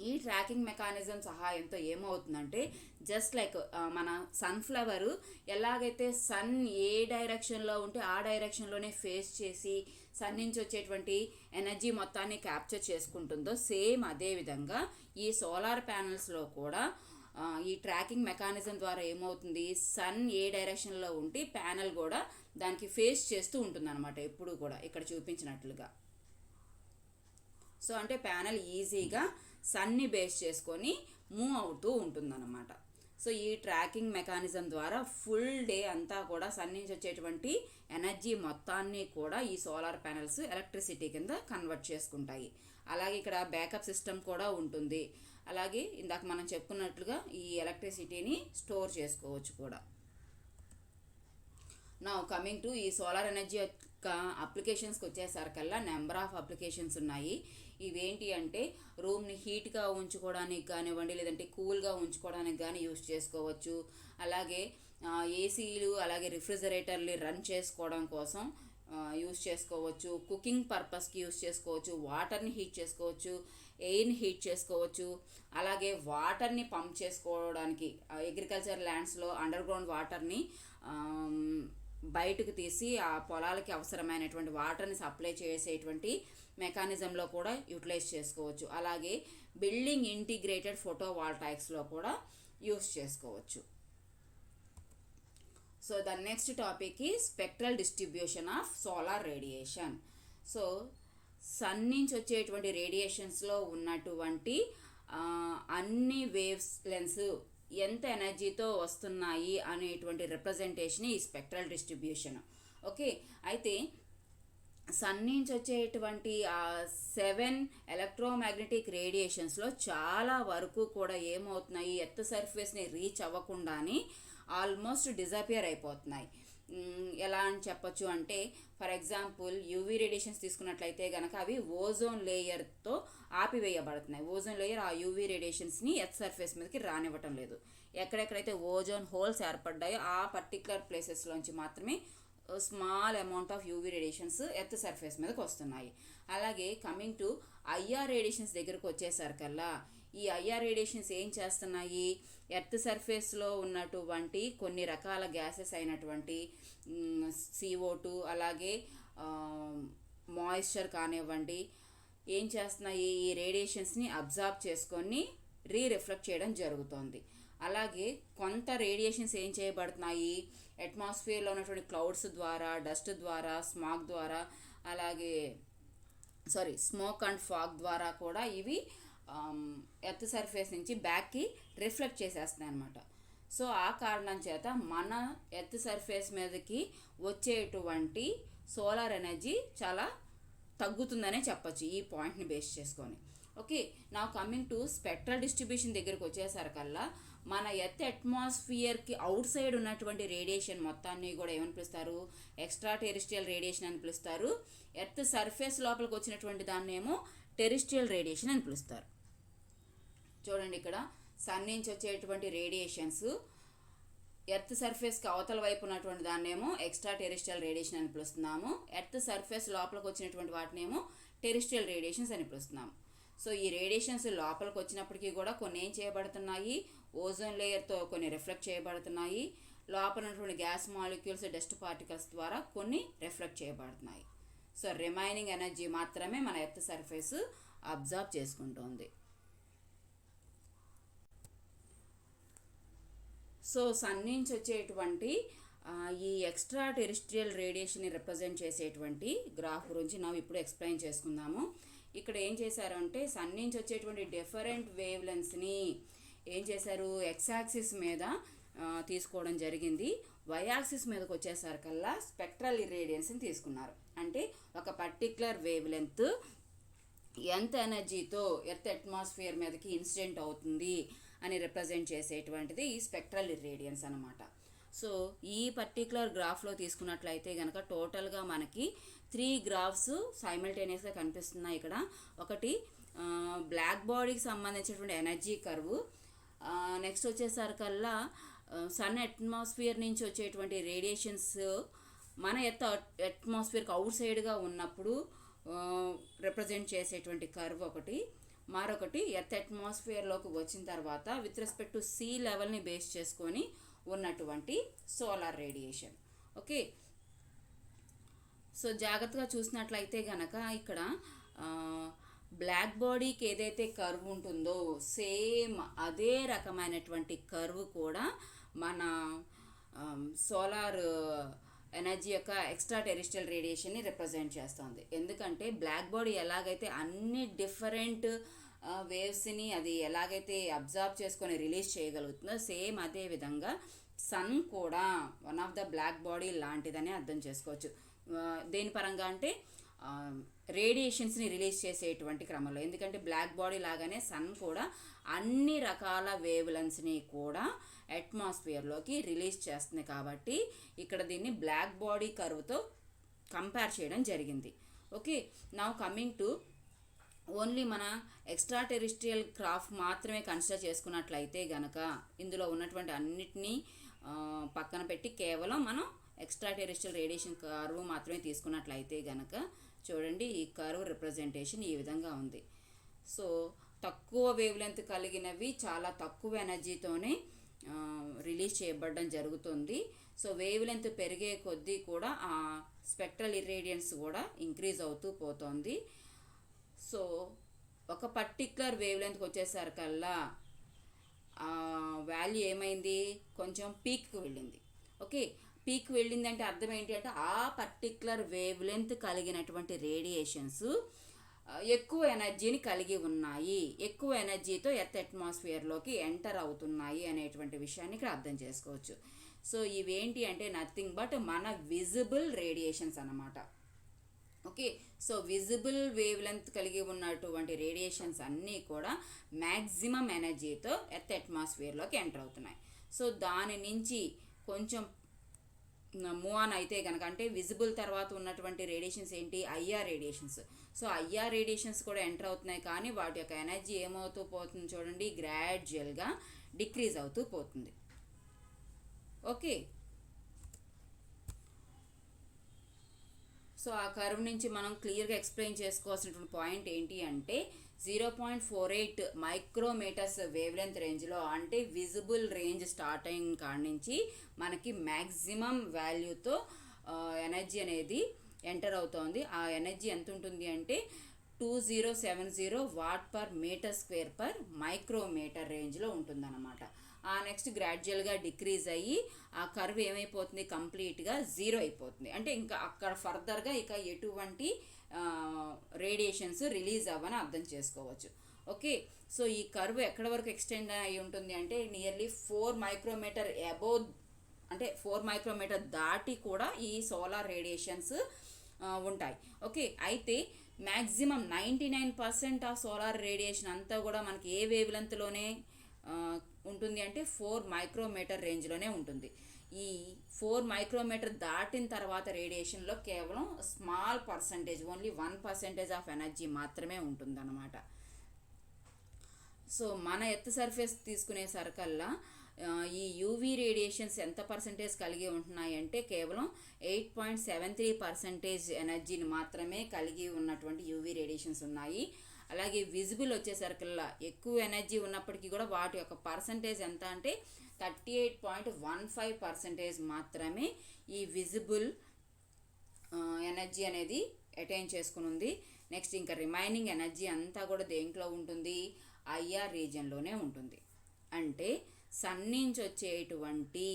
ఈ ట్రాకింగ్ మెకానిజం సహాయంతో ఏమవుతుందంటే జస్ట్ లైక్ మన సన్ఫ్లవర్ ఎలాగైతే సన్ ఏ డైరెక్షన్లో ఉంటే ఆ డైరెక్షన్లోనే ఫేస్ చేసి సన్ నుంచి వచ్చేటువంటి ఎనర్జీ మొత్తాన్ని క్యాప్చర్ చేసుకుంటుందో సేమ్ అదేవిధంగా ఈ సోలార్ ప్యానల్స్లో కూడా ఈ ట్రాకింగ్ మెకానిజం ద్వారా ఏమవుతుంది, సన్ ఏ డైరెక్షన్లో ఉంటే ప్యానల్ కూడా దానికి ఫేస్ చేస్తూ ఉంటుంది అనమాట ఎప్పుడు కూడా ఇక్కడ చూపించినట్లుగా. సో అంటే ప్యానల్ ఈజీగా సన్ని బేస్ చేసుకొని మూవ్ అవుతూ ఉంటుందన్నమాట. సో ఈ ట్రాకింగ్ మెకానిజం ద్వారా ఫుల్ డే అంతా కూడా సన్ నుంచి వచ్చేటువంటి ఎనర్జీ మొత్తాన్ని కూడా ఈ సోలార్ ప్యానెల్స్ ఎలక్ట్రిసిటీ కింద కన్వర్ట్ చేసుకుంటాయి. అలాగే ఇక్కడ బ్యాకప్ సిస్టమ్ కూడా ఉంటుంది. అలాగే ఇందాక మనం చెప్పుకున్నట్లుగా ఈ ఎలక్ట్రిసిటీని స్టోర్ చేసుకోవచ్చు కూడా. నా కమింగ్ టు ఈ సోలార్ ఎనర్జీ యొక్క అప్లికేషన్స్కి వచ్చేసరికల్లా నెంబర్ ఆఫ్ అప్లికేషన్స్ ఉన్నాయి. ఇవేంటి అంటే రూమ్ని హీట్గా ఉంచుకోవడానికి కానివ్వండి, లేదంటే కూల్గా ఉంచుకోవడానికి కానీ యూజ్ చేసుకోవచ్చు. అలాగే ఏసీలు అలాగే రిఫ్రిజరేటర్లు రన్ చేసుకోవడం కోసం యూజ్ చేసుకోవచ్చు. కుకింగ్ పర్పస్కి యూజ్ చేసుకోవచ్చు. వాటర్ని హీట్ చేసుకోవచ్చు, ఎయిర్ని హీట్ చేసుకోవచ్చు. అలాగే వాటర్ని పంప్ చేసుకోవడానికి అగ్రికల్చర్ ల్యాండ్స్లో అండర్ గ్రౌండ్ వాటర్ని బయటకు తీసి ఆ పొలాలకి అవసరమైనటువంటి వాటర్ని సప్లై చేసేటువంటి మెకానిజంలో కూడా యూటిలైజ్ చేసుకోవచ్చు. అలాగే బిల్డింగ్ ఇంటిగ్రేటెడ్ ఫోటోవాల్టాయిక్స్లో కూడా యూస్ చేసుకోవచ్చు. సో ద నెక్స్ట్ టాపిక్ ఈ spectral distribution of solar radiation. So sun నుంచి వచ్చేటువంటి రేడియేషన్స్లో ఉన్నటువంటి అన్ని వేవ్స్ లెన్స్ ఎంత ఎనర్జీతో వస్తున్నాయి అనేటువంటి రిప్రజెంటేషన్ ఈ స్పెక్ట్రల్ డిస్ట్రిబ్యూషన్. ఓకే, అయితే సన్ నుంచి వచ్చేటువంటి 7 ఎలక్ట్రోమాగ్నెటిక్ రేడియేషన్స్లో చాలా వరకు కూడా ఏమవుతున్నాయి, ఎర్త్ సర్ఫేస్ని రీచ్ అవ్వకుండానే ఆల్మోస్ట్ డిజపియర్ అయిపోతున్నాయి. ఎలా అని చెప్పొచ్చు అంటే, ఫర్ ఎగ్జాంపుల్ యూవీ రేడియేషన్స్ తీసుకున్నట్లయితే కనుక అవి ఓజోన్ లేయర్తో ఆపివేయబడుతున్నాయి. ఓజోన్ లేయర్ ఆ యూవీ రేడియేషన్స్ని ఎర్త్ సర్ఫేస్ మీదకి రానివ్వటం లేదు. ఎక్కడెక్కడైతే ఓజోన్ హోల్స్ ఏర్పడ్డాయో ఆ పర్టికులర్ ప్లేసెస్లోంచి మాత్రమే small amount of UV radiations earth surface మీదకి వస్తున్నాయి. అలాగే కమింగ్ టు ఐఆర్ రేడియేషన్స్ దగ్గరకు వచ్చేసరికల్లా ఈ ఐఆర్ రేడియేషన్స్ ఏం చేస్తున్నాయి, ఎర్త్ సర్ఫేస్లో ఉన్నటువంటి కొన్ని రకాల గ్యాసెస్ అయినటువంటి CO2 అలాగే మాయిశ్చర్ కానివ్వండి ఏం చేస్తున్నాయి, ఈ రేడియేషన్స్ని అబ్జార్బ్ చేసుకొని రిఫ్లెక్ట్ చేయడం జరుగుతుంది. అలాగే కొంత రేడియేషన్స్ ఏం చేయబడుతున్నాయి, అట్మాస్ఫియర్లో ఉన్నటువంటి క్లౌడ్స్ ద్వారా, డస్ట్ ద్వారా, స్మాగ్ ద్వారా, అలాగే స్మోక్ అండ్ ఫాగ్ ద్వారా కూడా ఇవి ఎర్త్ సర్ఫేస్ నుంచి బ్యాక్కి రిఫ్లెక్ట్ చేసేస్తున్నాయి అన్నమాట. సో ఆ కారణం చేత మన ఎర్త్ సర్ఫేస్ మీదకి వచ్చేటువంటి సోలార్ ఎనర్జీ చాలా తగ్గుతుందనే చెప్పచ్చు ఈ పాయింట్ని బేస్ చేసుకొని. ఓకే, నా కమింగ్ టు స్పెక్ట్రల్ డిస్ట్రిబ్యూషన్ దగ్గరికి వచ్చేసరికల్లా మన ఎర్త్ అట్మాస్ఫియర్కి అవుట్ సైడ్ ఉన్నటువంటి రేడియేషన్ మొత్తాన్ని కూడా ఏమని పిలుస్తారు, ఎక్స్ట్రా టెరిస్ట్రియల్ రేడియేషన్ అని పిలుస్తారు. ఎర్త్ సర్ఫేస్ లోపలికి వచ్చినటువంటి దాన్ని ఏమో టెరిస్ట్రియల్ రేడియేషన్ అని పిలుస్తారు. చూడండి, ఇక్కడ సన్ నుంచి వచ్చేటువంటి రేడియేషన్స్ ఎర్త్ సర్ఫేస్కి అవతల వైపు ఉన్నటువంటి దాన్నేమో ఎక్స్ట్రా టెరిస్ట్రియల్ రేడియేషన్ అని పిలుస్తున్నాము. ఎర్త్ సర్ఫేస్ లోపలికి వచ్చినటువంటి వాటినేమో టెరిస్ట్రియల్ రేడియేషన్స్ అని పిలుస్తున్నాము. సో ఈ రేడియేషన్స్ లోపలికి వచ్చినప్పటికీ కూడా కొన్ని ఏం చేయబడుతున్నాయి, ఓజోన్ లేయర్తో కొన్ని రిఫ్లెక్ట్ చేయబడుతున్నాయి. లోపల ఉన్నటువంటి గ్యాస్ మాలిక్యూల్స్, డస్ట్ పార్టికల్స్ ద్వారా కొన్ని రిఫ్లెక్ట్ చేయబడుతున్నాయి. సో రిమైనింగ్ ఎనర్జీ మాత్రమే మన ఎర్త్ సర్ఫేస్ అబ్జర్వ్ చేసుకుంటుంది. సో సన్ నుంచి వచ్చేటువంటి ఈ ఎక్స్ట్రా టెరిస్ట్రియల్ రేడియేషన్ని రిప్రజెంట్ చేసేటువంటి గ్రాఫ్ గురించి ನಾವು ఇప్పుడు ఎక్స్ప్లెయిన్ చేసుకుందాము. ఇక్కడ ఏం చేశారంటే సన్ నుంచి వచ్చేటువంటి డిఫరెంట్ వేవ్ లెన్స్ని ఏం చేశారు, ఎక్స్ యాక్సిస్ మీద తీసుకోవడం జరిగింది. వై యాక్సిస్ మీదకి వచ్చేసరికల్లా స్పెక్ట్రల్ ఇరేడియన్స్ని తీసుకున్నారు. అంటే ఒక పర్టిక్యులర్ వేవ్ లెంత్ ఎంత ఎనర్జీతో ఎర్త్ అట్మాస్ఫియర్ మీదకి ఇన్సిడెంట్ అవుతుంది అని రిప్రజెంట్ చేసేటువంటిది ఈ స్పెక్ట్రల్ ఇరేడియన్స్ అనమాట. సో ఈ పర్టిక్యులర్ గ్రాఫ్లో తీసుకున్నట్లయితే కనుక టోటల్గా మనకి 3 గ్రాఫ్స్ సైమల్టేనియస్గా కనిపిస్తున్నాయి. ఇక్కడ ఒకటి బ్లాక్ బాడీకి సంబంధించినటువంటి ఎనర్జీ కర్వ్, నెక్స్ట్ వచ్చేసరికల్లా సన్ అట్మాస్ఫియర్ నుంచి వచ్చేటువంటి రేడియేషన్స్ మన ఎర్త్ అట్మాస్ఫియర్కి అవుట్ సైడ్గా ఉన్నప్పుడు రిప్రజెంట్ చేసేటువంటి కర్వ్ ఒకటి, మరొకటి ఎర్త్ అట్మాస్ఫియర్లోకి వచ్చిన తర్వాత విత్ రెస్పెక్ట్ టు సీ లెవెల్ని బేస్ చేసుకొని ఉన్నటువంటి సోలార్ రేడియేషన్. ఓకే, సో జాగ్రత్తగా చూసినట్లయితే కనుక ఇక్కడ బ్లాక్ బాడీకి ఏదైతే కర్వ్ ఉంటుందో సేమ్ అదే రకమైనటువంటి కర్వ్ కూడా మన సోలార్ ఎనర్జీ యొక్క ఎక్స్ట్రా టెరిస్ట్రియల్ రేడియేషన్ని రిప్రజెంట్ చేస్తుంది. ఎందుకంటే బ్లాక్ బాడీ ఎలాగైతే అన్ని డిఫరెంట్ వేవ్స్ని అది ఎలాగైతే అబ్జర్వ్ చేసుకొని రిలీజ్ చేయగలుగుతుందో సేమ్ అదే విధంగా సన్ కూడా one of the black body లాంటిదని అర్థం చేసుకోవచ్చు. దేని పరంగా అంటే రేడియేషన్స్ని రిలీజ్ చేసేటువంటి క్రమంలో, ఎందుకంటే బ్లాక్ బాడీ లాగానే సన్ కూడా అన్ని రకాల వేవ్ లెన్స్ని కూడా అట్మాస్ఫియర్లోకి రిలీజ్ చేస్తుంది. కాబట్టి ఇక్కడ దీన్ని బ్లాక్ బాడీ కర్వ్తో కంపేర్ చేయడం జరిగింది. Okay, now coming to only మన ఎక్స్ట్రా టెరిస్ట్రియల్ క్రాఫ్ట్ మాత్రమే కన్సిడర్ చేసుకున్నట్లయితే గనక ఇందులో ఉన్నటువంటి అన్నిటినీ పక్కన పెట్టి కేవలం మనం ఎక్స్ట్రా టెరిస్ట్రియల్ రేడియేషన్ కర్వ్ మాత్రమే తీసుకున్నట్లయితే గనక చూడండి ఈ కర్వ్ రిప్రజెంటేషన్ ఈ విధంగా ఉంది. సో తక్కువ వేవ్ లెంత్ కలిగినవి చాలా తక్కువ ఎనర్జీతోనే రిలీజ్ రిలీజ్ చేయబడడం జరుగుతుంది. సో వేవ్ లెంత్ పెరిగే కొద్దీ కూడా ఆ స్పెక్ట్రల్ ఇర్రేడియన్స్ కూడా ఇంక్రీజ్ అవుతూ పోతుంది. సో ఒక పర్టిక్యులర్ వేవ్ లెంత్కి వచ్చేసరికల్లా వాల్యూ ఏమైంది, కొంచెం పీక్కి వెళ్ళింది. ఓకే, పీక్ వెళ్ళిందంటే అర్థం ఏంటి అంటే ఆ పర్టిక్యులర్ వేవ్ లెంత్ కలిగినటువంటి రేడియేషన్స్ ఎక్కువ ఎనర్జీని కలిగి ఉన్నాయి, ఎక్కువ ఎనర్జీతో ఎర్త్ అట్మాస్ఫియర్లోకి ఎంటర్ అవుతున్నాయి అనేటువంటి విషయాన్ని ఇక్కడ అర్థం చేసుకోవచ్చు. సో ఇవేంటి అంటే నథింగ్ బట్ మన విజిబుల్ రేడియేషన్స్ అన్నమాట. Okay, so visible wave length కలిగి ఉన్నటువంటి రేడియేషన్స్ అన్నీ కూడా మ్యాక్సిమం ఎనర్జీతో ఎర్త్ అట్మాస్ఫియర్లోకి ఎంటర్ అవుతున్నాయి. సో దాని నుంచి కొంచెం మూవ్ ఆన్ అయితే కనుక, అంటే విజిబుల్ తర్వాత ఉన్నటువంటి రేడియేషన్స్ ఏంటి, IR radiations. So IR radiations కూడా ఎంటర్ అవుతున్నాయి, కానీ వాటి యొక్క ఎనర్జీ ఏమవుతూ పోతుంది చూడండి, గ్రాడ్యువల్గా డిక్రీజ్ అవుతూ పోతుంది. ఓకే, సో ఆ కర్వ్ నుంచి మనం క్లియర్గా ఎక్స్ప్లెయిన్ చేసుకోవాల్సినటువంటి పాయింట్ ఏంటి అంటే 0.48 మైక్రోమీటర్స్ వేవ్ లెంత్ రేంజ్లో, అంటే విజిబుల్ రేంజ్ స్టార్ట్ అయిన కాడి నుంచి మనకి మ్యాక్సిమం వాల్యూతో ఎనర్జీ అనేది ఎంటర్ అవుతోంది. ఆ ఎనర్జీ ఎంత ఉంటుంది అంటే 2070 watt per meter square per micrometer రేంజ్లో ఉంటుందన్నమాట. ఆ నెక్స్ట్ గ్రాడ్యువల్గా డిక్రీజ్ అయ్యి ఆ కర్వ్ ఏమైపోతుంది, కంప్లీట్గా జీరో అయిపోతుంది. అంటే ఇంకా అక్కడ ఫర్దర్గా ఇక ఎటువంటి రేడియేషన్స్ రిలీజ్ అవ్వని అర్థం చేసుకోవచ్చు. ఓకే, సో ఈ కర్వ్ ఎక్కడ వరకు ఎక్స్టెండ్ అయి ఉంటుంది అంటే నియర్లీ 4 మైక్రోమీటర్ అబోవ్, అంటే 4 మైక్రోమీటర్ దాటి కూడా ఈ సోలార్ రేడియేషన్స్ ఉంటాయి. ఓకే, అయితే మ్యాక్సిమం 99% ఆ సోలార్ రేడియేషన్ అంతా కూడా మనకి ఏ వేవ్ లెంత్లోనే ఉంటుంది అంటే 4 మైక్రోమీటర్ రేంజ్లోనే ఉంటుంది. ఈ 4 మైక్రోమీటర్ దాటిన తర్వాత రేడియేషన్లో కేవలం small percentage, only 1% of energy మాత్రమే ఉంటుందన్నమాట. సో మన ఎర్త్ సర్ఫేస్ తీసుకునే సరికల్లా ఈ యూవీ రేడియేషన్స్ ఎంత పర్సంటేజ్ కలిగి ఉంటున్నాయి అంటే కేవలం 8.73% ఎనర్జీని మాత్రమే కలిగి ఉన్నటువంటి యూవీ రేడియేషన్స్ ఉన్నాయి. అలాగే విజిబుల్ వచ్చేసరికల్లా ఎక్కువ ఎనర్జీ ఉన్నప్పటికీ కూడా వాటి యొక్క పర్సంటేజ్ ఎంత అంటే 38.15% మాత్రమే ఈ విజిబుల్ ఎనర్జీ అనేది అటైన్ చేసుకుని ఉంది. నెక్స్ట్ ఇంకా రిమైనింగ్ ఎనర్జీ అంతా కూడా దేంట్లో ఉంటుంది, ఐఆర్ రీజియన్లోనే ఉంటుంది. అంటే సన్ నుంచి వచ్చేటువంటి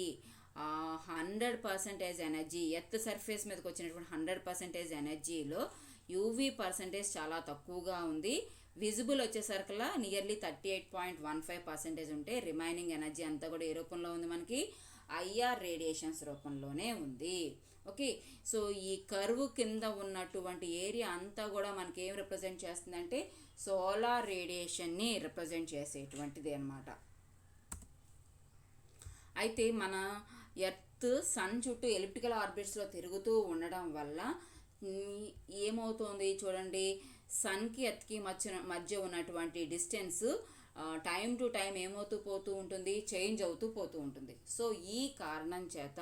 100% ఎనర్జీ, ఎర్త్ సర్ఫేస్ మీదకి వచ్చినటువంటి 100% ఎనర్జీలో యూవీ పర్సంటేజ్ చాలా తక్కువగా ఉంది. విజిబుల్ వచ్చేసరికల్లా నియర్లీ 38.15% ఉంటే రిమైనింగ్ ఎనర్జీ అంతా కూడా ఏ రూపంలో ఉంది, మనకి ఐఆర్ రేడియేషన్స్ రూపంలోనే ఉంది. ఓకే, సో ఈ కర్వ్ కింద ఉన్నటువంటి ఏరియా అంతా కూడా మనకి ఏం రిప్రజెంట్ చేస్తుందంటే సోలార్ రేడియేషన్ని రిప్రజెంట్ చేసేటువంటిది అన్నమాట. అయితే మన ఎర్త్ సన్ చుట్టూ ఎలిప్టికల్ ఆర్బిట్స్లో తిరుగుతూ ఉండడం వల్ల ఏమవుతుంది చూడండి, సన్కి ఎర్త్కి మధ్య ఉన్నటువంటి డిస్టెన్స్ టైం టు టైం ఏమవుతూ పోతూ ఉంటుంది, చేంజ్ అవుతూ పోతూ ఉంటుంది. సో ఈ కారణం చేత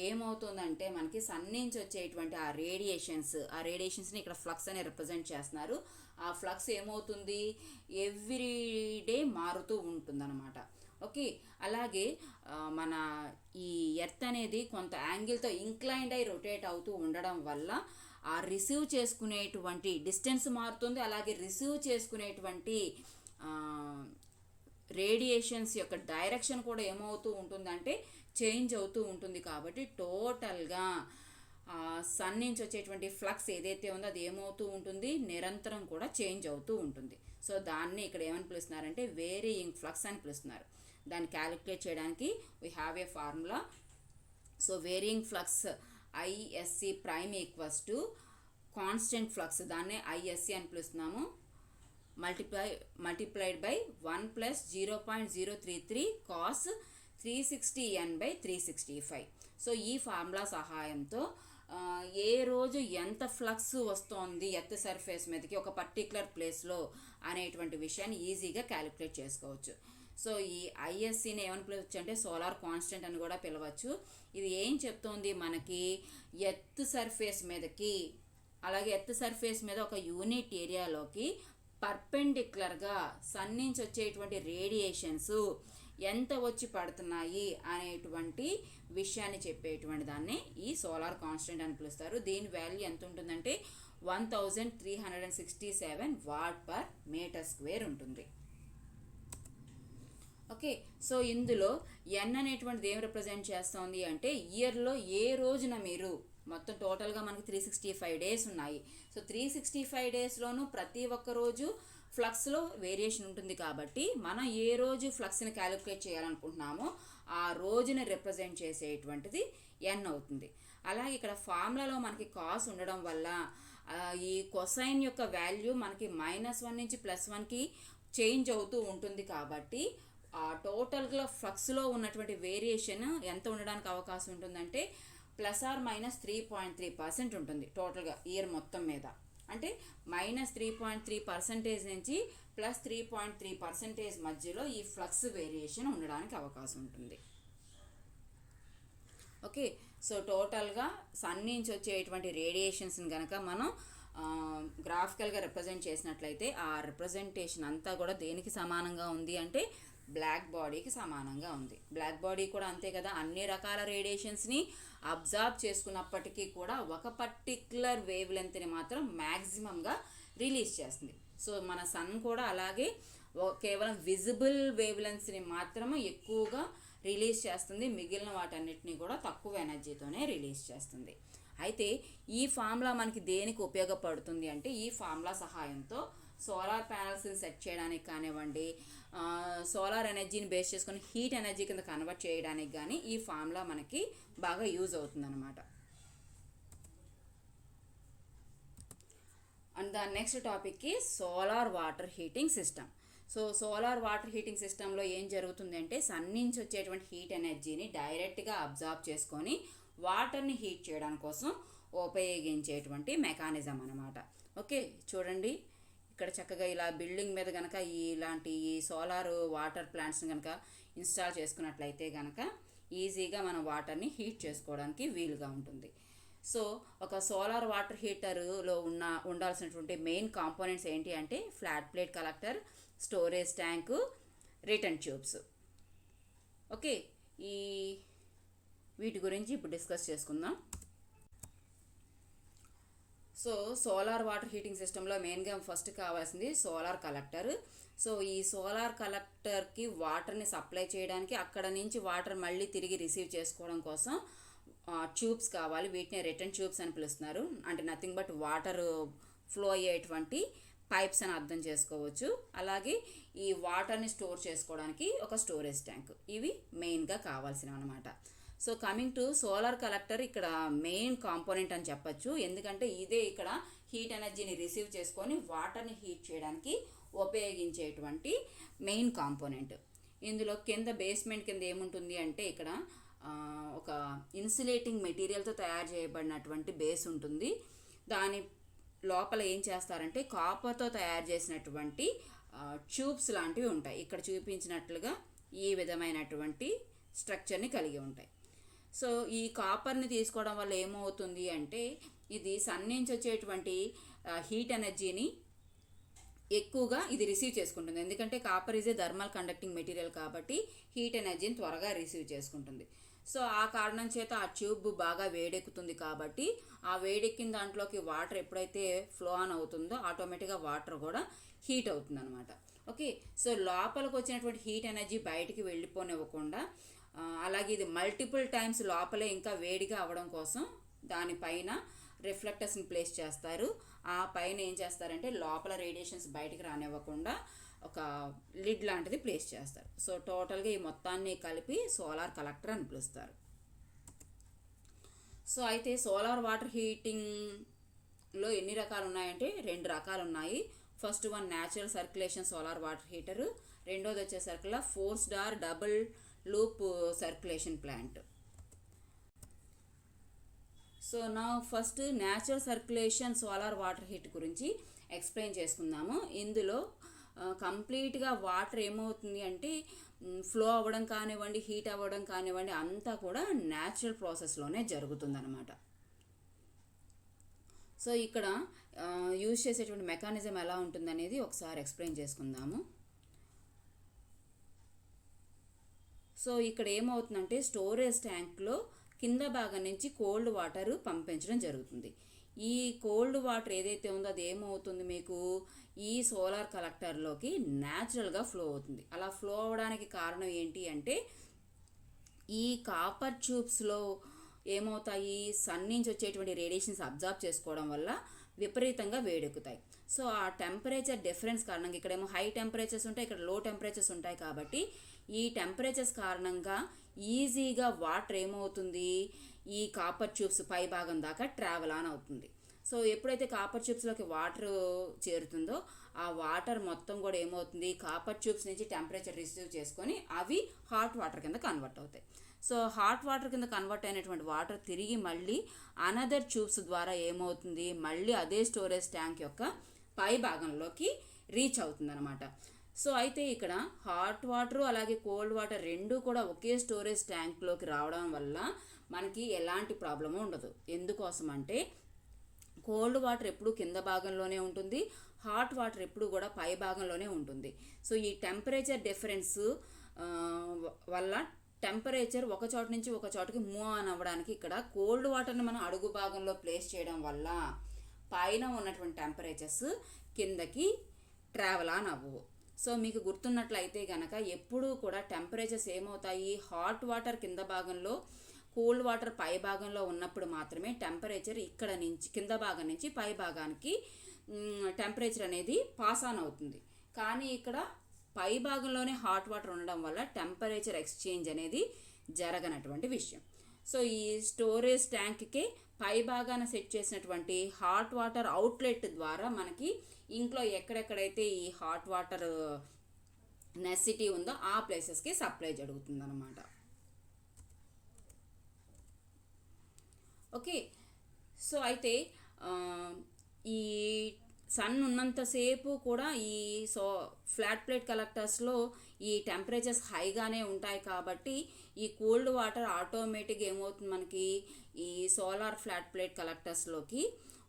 ఏమవుతుందంటే మనకి సన్ నుంచి వచ్చేటువంటి ఆ రేడియేషన్స్ని ఇక్కడ ఫ్లక్స్ అని రిప్రజెంట్ చేస్తున్నారు. ఆ ఫ్లక్స్ ఏమవుతుంది, ఎవ్రీ డే మారుతూ ఉంటుందన్నమాట. ఓకే, అలాగే మన ఈ ఎర్త్ అనేది కొంత యాంగిల్తో ఇంక్లైన్డ్ అయి రొటేట్ అవుతూ ఉండడం వల్ల ఆ రిసీవ్ చేసుకునేటువంటి డిస్టెన్స్ మారుతుంది. అలాగే రిసీవ్ చేసుకునేటువంటి రేడియేషన్స్ యొక్క డైరెక్షన్ కూడా ఏమవుతూ ఉంటుందంటే చేంజ్ అవుతూ ఉంటుంది. కాబట్టి టోటల్గా సన్ నుంచి వచ్చేటువంటి ఫ్లక్స్ ఏదైతే ఉందో అది ఏమవుతూ ఉంటుంది, నిరంతరం కూడా చేంజ్ అవుతూ ఉంటుంది. సో దాన్ని ఇక్కడ ఏమని పిలుస్తున్నారంటే వేరియింగ్ ఫ్లక్స్ అని పిలుస్తున్నారు. దాన్ని క్యాలిక్యులేట్ చేయడానికి we have a formula. So varying flux ISC prime equals to constant flux, దాన్నే ఐఎస్సి అని పిలుస్తున్నాము, multiplied by 1 + 0.033 cos 360n/365. So ఈ ఫార్ములా సహాయంతో ఏ రోజు ఎంత ఫ్లక్స్ వస్తోంది ఎర్త్ సర్ఫేస్ మీదకి ఒక పర్టిక్యులర్ ప్లేస్లో అనేటువంటి విషయాన్ని ఈజీగా క్యాలిక్యులేట్ చేసుకోవచ్చు. సో ఈ ఐఎస్సిని ఏమని పిలవచ్చు అంటే సోలార్ కాన్స్టెంట్ అని కూడా పిలవచ్చు. ఇది ఏం చెప్తోంది మనకి, ఎర్త్ సర్ఫేస్ మీదకి అలాగే ఎర్త్ సర్ఫేస్ మీద ఒక యూనిట్ ఏరియాలోకి పర్పెండిక్యులర్గా సన్ నుంచి వచ్చేటువంటి రేడియేషన్స్ ఎంత వచ్చి పడుతున్నాయి అనేటువంటి విషయాన్ని చెప్పేటువంటి దాన్ని ఈ సోలార్ కాన్స్టెంట్ అని పిలుస్తారు. దీని వాల్యూ ఎంత ఉంటుందంటే 1367 వాట్ పర్ మీటర్ స్క్వేర్ ఉంటుంది. ఓకే, సో ఇందులో ఎన్ అనేటువంటిది ఏం రిప్రజెంట్ చేస్తుంది అంటే ఇయర్లో ఏ రోజున మీరు మొత్తం టోటల్గా మనకి 365 డేస్ ఉన్నాయి. సో 365 డేస్లోనూ ప్రతి ఒక్క రోజు ఫ్లక్స్లో వేరియేషన్ ఉంటుంది కాబట్టి మనం ఏ రోజు ఫ్లక్స్ని క్యాలిక్యులేట్ చేయాలనుకుంటున్నామో ఆ రోజుని రిప్రజెంట్ చేసేటువంటిది ఎన్ అవుతుంది. అలాగే ఇక్కడ ఫార్ములాలో మనకి కాస్ ఉండడం వల్ల ఈ కొసైన్ యొక్క వాల్యూ మనకి -1 నుంచి +1కి చేంజ్ అవుతూ ఉంటుంది కాబట్టి టోటల్గా ఫ్లక్స్లో ఉన్నటువంటి వేరియేషన్ ఎంత ఉండడానికి అవకాశం ఉంటుందంటే ±3.3% ఉంటుంది టోటల్గా ఇయర్ మొత్తం మీద. అంటే -3.3% నుంచి +3.3% మధ్యలో ఈ ఫ్లక్స్ వేరియేషన్ ఉండడానికి అవకాశం ఉంటుంది. ఓకే, సో టోటల్గా సన్ నుంచి వచ్చేటువంటి రేడియేషన్స్ని కనుక మనం గ్రాఫికల్గా రిప్రజెంట్ చేసినట్లయితే ఆ రిప్రజెంటేషన్ అంతా కూడా దేనికి సమానంగా ఉంది అంటే బ్లాక్ బాడీకి సమానంగా ఉంది. బ్లాక్ బాడీ కూడా అంతే కదా, అన్ని రకాల రేడియేషన్స్ని అబ్జార్బ్ చేసుకున్నప్పటికీ కూడా ఒక పర్టిక్యులర్ వేవ్ లెంత్ని మాత్రం మ్యాక్సిమంగా రిలీజ్ చేస్తుంది. సో మన సన్ కూడా అలాగే కేవలం విజిబుల్ వేవ్ లెంత్స్ని మాత్రమే ఎక్కువగా రిలీజ్ చేస్తుంది, మిగిలిన వాటన్నిటిని కూడా తక్కువ ఎనర్జీతోనే రిలీజ్ చేస్తుంది. అయితే ఈ ఫార్ములా మనకి దేనికి ఉపయోగపడుతుంది అంటే ఈ ఫార్ములా సహాయంతో సోలార్ ప్యానల్స్ని సెట్ చేయడానికి కానివ్వండి, సోలార్ ఎనర్జీని బేస్ చేసుకొని హీట్ ఎనర్జీ కింద కన్వర్ట్ చేయడానికి కానీ ఈ ఫార్ములా మనకి బాగా యూజ్ అవుతుందన్నమాట. అండ్ ద నెక్స్ట్ టాపిక్కి solar water heating system. So solar water heating సిస్టంలో ఏం జరుగుతుంది అంటే సన్ నుంచి వచ్చేటువంటి హీట్ ఎనర్జీని డైరెక్ట్గా అబ్జార్బ్ చేసుకొని వాటర్ని హీట్ చేయడం కోసం ఉపయోగించేటువంటి మెకానిజం అన్నమాట. ఓకే, చూడండి ఇక్కడ చక్కగా ఇలా బిల్డింగ్ మీద కనుక ఇలాంటి సోలార్ వాటర్ ప్లాంట్స్ని కనుక ఇన్స్టాల్ చేసుకున్నట్లయితే కనుక ఈజీగా మనం వాటర్ని హీట్ చేసుకోవడానికి వీలుగా ఉంటుంది. సో ఒక సోలార్ వాటర్ హీటర్లో ఉండాల్సినటువంటి మెయిన్ కాంపోనెంట్స్ ఏంటి అంటే flat plate collector, storage tank, return tubes. Okay, వీటి గురించి ఇప్పుడు డిస్కస్ చేసుకుందాం. సో సోలార్ వాటర్ హీటింగ్ సిస్టంలో మెయిన్గా ఫస్ట్ కావాల్సింది సోలార్ కలెక్టర్. సో ఈ సోలార్ కలెక్టర్కి వాటర్ని సప్లై చేయడానికి అక్కడ నుంచి వాటర్ మళ్ళీ తిరిగి రిసీవ్ చేసుకోవడం కోసం ట్యూబ్స్ కావాలి. వీటిని రిటర్న్ ట్యూబ్స్ అని పిలుస్తున్నారు. అంటే నథింగ్ బట్ వాటర్ ఫ్లో అయ్యేటువంటి పైప్స్ అని అర్థం చేసుకోవచ్చు. అలాగే ఈ వాటర్ని స్టోర్ చేసుకోవడానికి ఒక స్టోరేజ్ ట్యాంక్, ఇవి మెయిన్గా కావాల్సినవి అనమాట. So coming to solar collector ఇక్కడ మెయిన్ కాంపోనెంట్ అని చెప్పచ్చు. ఎందుకంటే ఇదే ఇక్కడ హీట్ ఎనర్జీని రిసీవ్ చేసుకొని వాటర్ని హీట్ చేయడానికి ఉపయోగించేటువంటి మెయిన్ కాంపోనెంట్. ఇందులో కింద బేస్మెంట్ కింద ఏముంటుంది అంటే ఇక్కడ ఒక ఇన్సులేటింగ్ మెటీరియల్తో తయారు చేయబడినటువంటి బేస్ ఉంటుంది. దాని లోపల ఏం చేస్తారంటే కాపర్తో తయారు చేసినటువంటి ట్యూబ్స్ లాంటివి ఉంటాయి. ఇక్కడ చూపించినట్లుగా ఈ విధమైనటువంటి స్ట్రక్చర్ని కలిగి ఉంటాయి. సో ఈ కాపర్ని తీసుకోవడం వల్ల ఏమవుతుంది అంటే ఇది సన్ నుంచి వచ్చేటువంటి హీట్ ఎనర్జీని ఎక్కువగా ఇది రిసీవ్ చేసుకుంటుంది. ఎందుకంటే copper is a thermal conducting material కాబట్టి హీట్ ఎనర్జీని త్వరగా రిసీవ్ చేసుకుంటుంది. సో ఆ కారణం చేత ఆ ట్యూబ్ బాగా వేడెక్కుతుంది కాబట్టి ఆ వేడెక్కిన దాంట్లోకి వాటర్ ఎప్పుడైతే ఫ్లో ఆన్ అవుతుందో ఆటోమేటిక్గా వాటర్ కూడా హీట్ అవుతుంది అనమాట. ఓకే, సో లోపలికి వచ్చినటువంటి హీట్ ఎనర్జీ బయటికి వెళ్ళిపోనివ్వకుండా అలాగే ఇది మల్టిపుల్ టైమ్స్ లోపలే ఇంకా వేడిగా అవ్వడం కోసం దానిపైన రిఫ్లెక్టర్స్ని ప్లేస్ చేస్తారు. ఆ పైన ఏం చేస్తారంటే లోపల రేడియేషన్స్ బయటికి రానివ్వకుండా ఒక లిడ్ లాంటిది ప్లేస్ చేస్తారు. సో టోటల్గా ఈ మొత్తాన్ని కలిపి సోలార్ కలెక్టర్ అని పిలుస్తారు. సో అయితే సోలార్ వాటర్ హీటింగ్లో ఎన్ని రకాలు ఉన్నాయంటే 2 రకాలు ఉన్నాయి. First one natural circulation solar water heater, రెండోది వచ్చేసరికి forced or double loop circulation plant. So నా first natural circulation solar water heat గురించి ఎక్స్ప్లెయిన్ చేసుకుందాము. ఇందులో కంప్లీట్గా వాటర్ ఏమవుతుంది అంటే ఫ్లో అవ్వడం కానివ్వండి, హీట్ అవ్వడం కానివ్వండి అంతా కూడా న్యాచురల్ ప్రాసెస్లోనే జరుగుతుందన్నమాట. సో ఇక్కడ యూజ్ చేసేటువంటి మెకానిజం ఎలా ఉంటుందనేది ఒకసారి ఎక్స్ప్లెయిన్ చేసుకుందాము. సో ఇక్కడ ఏమవుతుందంటే స్టోరేజ్ ట్యాంక్లో కింద భాగం నుంచి కోల్డ్ వాటర్ పంపించడం జరుగుతుంది. ఈ కోల్డ్ వాటర్ ఏదైతే ఉందో అది ఏమవుతుంది, మీకు ఈ సోలార్ కలెక్టర్లోకి న్యాచురల్గా ఫ్లో అవుతుంది. అలా ఫ్లో అవ్వడానికి కారణం ఏంటి అంటే ఈ కాపర్ ట్యూబ్స్లో ఏమవుతాయి, సన్ నుంచి వచ్చేటువంటి రేడియేషన్స్ అబ్జార్బ్ చేసుకోవడం వల్ల విపరీతంగా వేడెక్కుతాయి. సో ఆ టెంపరేచర్ డిఫరెన్స్ కారణంగా ఇక్కడేమో హై టెంపరేచర్స్ ఉంటాయి, ఇక్కడ లో టెంపరేచర్స్ ఉంటాయి. కాబట్టి ఈ టెంపరేచర్స్ కారణంగా ఈజీగా వాటర్ ఏమవుతుంది, ఈ కాపర్ ట్యూబ్స్ పై భాగం దాకా ట్రావెల్ ఆన్ అవుతుంది. సో ఎప్పుడైతే కాపర్ ట్యూబ్స్లోకి వాటర్ చేరుతుందో ఆ వాటర్ మొత్తం కూడా ఏమవుతుంది, కాపర్ ట్యూబ్స్ నుంచి టెంపరేచర్ రిసీవ్ చేసుకొని అవి హాట్ వాటర్ కింద కన్వర్ట్ అవుతాయి. సో హాట్ వాటర్ కింద కన్వర్ట్ అయినటువంటి వాటర్ తిరిగి మళ్ళీ అనదర్ ట్యూబ్స్ ద్వారా ఏమవుతుంది, మళ్ళీ అదే స్టోరేజ్ ట్యాంక్ యొక్క పై భాగంలోకి రీచ్ అవుతుంది అనమాట. సో అయితే ఇక్కడ హాట్ వాటర్ అలాగే కోల్డ్ వాటర్ రెండు కూడా ఒకే స్టోరేజ్ ట్యాంక్లోకి రావడం వల్ల మనకి ఎలాంటి ప్రాబ్లము ఉండదు. ఎందుకోసం అంటే కోల్డ్ వాటర్ ఎప్పుడు కింద భాగంలోనే ఉంటుంది, హాట్ వాటర్ ఎప్పుడు కూడా పై భాగంలోనే ఉంటుంది. సో ఈ టెంపరేచర్ డిఫరెన్స్ వల్ల టెంపరేచర్ ఒక చోట నుంచి ఒక చోటకి మూవ్ ఆన్ అవ్వడానికి ఇక్కడ కోల్డ్ వాటర్ని మనం అడుగు భాగంలో ప్లేస్ చేయడం వల్ల పైన ఉన్నటువంటి టెంపరేచర్స్ కిందకి ట్రావెల్ ఆన్ అవ్వవు. సో మీకు గుర్తున్నట్లయితే కనుక ఎప్పుడూ కూడా టెంపరేచర్స్ ఏమవుతాయి, హాట్ వాటర్ కింద భాగంలో కూల్డ్ వాటర్ పై భాగంలో ఉన్నప్పుడు మాత్రమే టెంపరేచర్ ఇక్కడ నుంచి కింద భాగం నుంచి పై భాగానికి టెంపరేచర్ అనేది పాస్ ఆన్ అవుతుంది. కానీ ఇక్కడ పై భాగంలోనే హాట్ వాటర్ ఉండడం వల్ల టెంపరేచర్ ఎక్స్చేంజ్ అనేది జరగనటువంటి విషయం. సో ఈ స్టోరేజ్ ట్యాంక్కి పై భాగాన సెట్ చేసినటువంటి హాట్ వాటర్ అవుట్లెట్ ద్వారా మనకి ఇంట్లో ఎక్కడెక్కడైతే ఈ హాట్ వాటర్ నెసిటీ ఉందో ఆ ప్లేసెస్కి సప్లై జరుగుతుంది అన్నమాట. ఓకే, సో అయితే ఈ సన్ ఉన్నంతసేపు కూడా ఈ ఫ్లాట్ ప్లేట్ కలెక్టర్స్లో ఈ టెంపరేచర్స్ హైగానే ఉంటాయి. కాబట్టి ఈ కోల్డ్ వాటర్ ఆటోమేటిక్గా ఏమవుతుంది, మనకి ఈ సోలార్ ఫ్లాట్ ప్లేట్ కలెక్టర్స్లోకి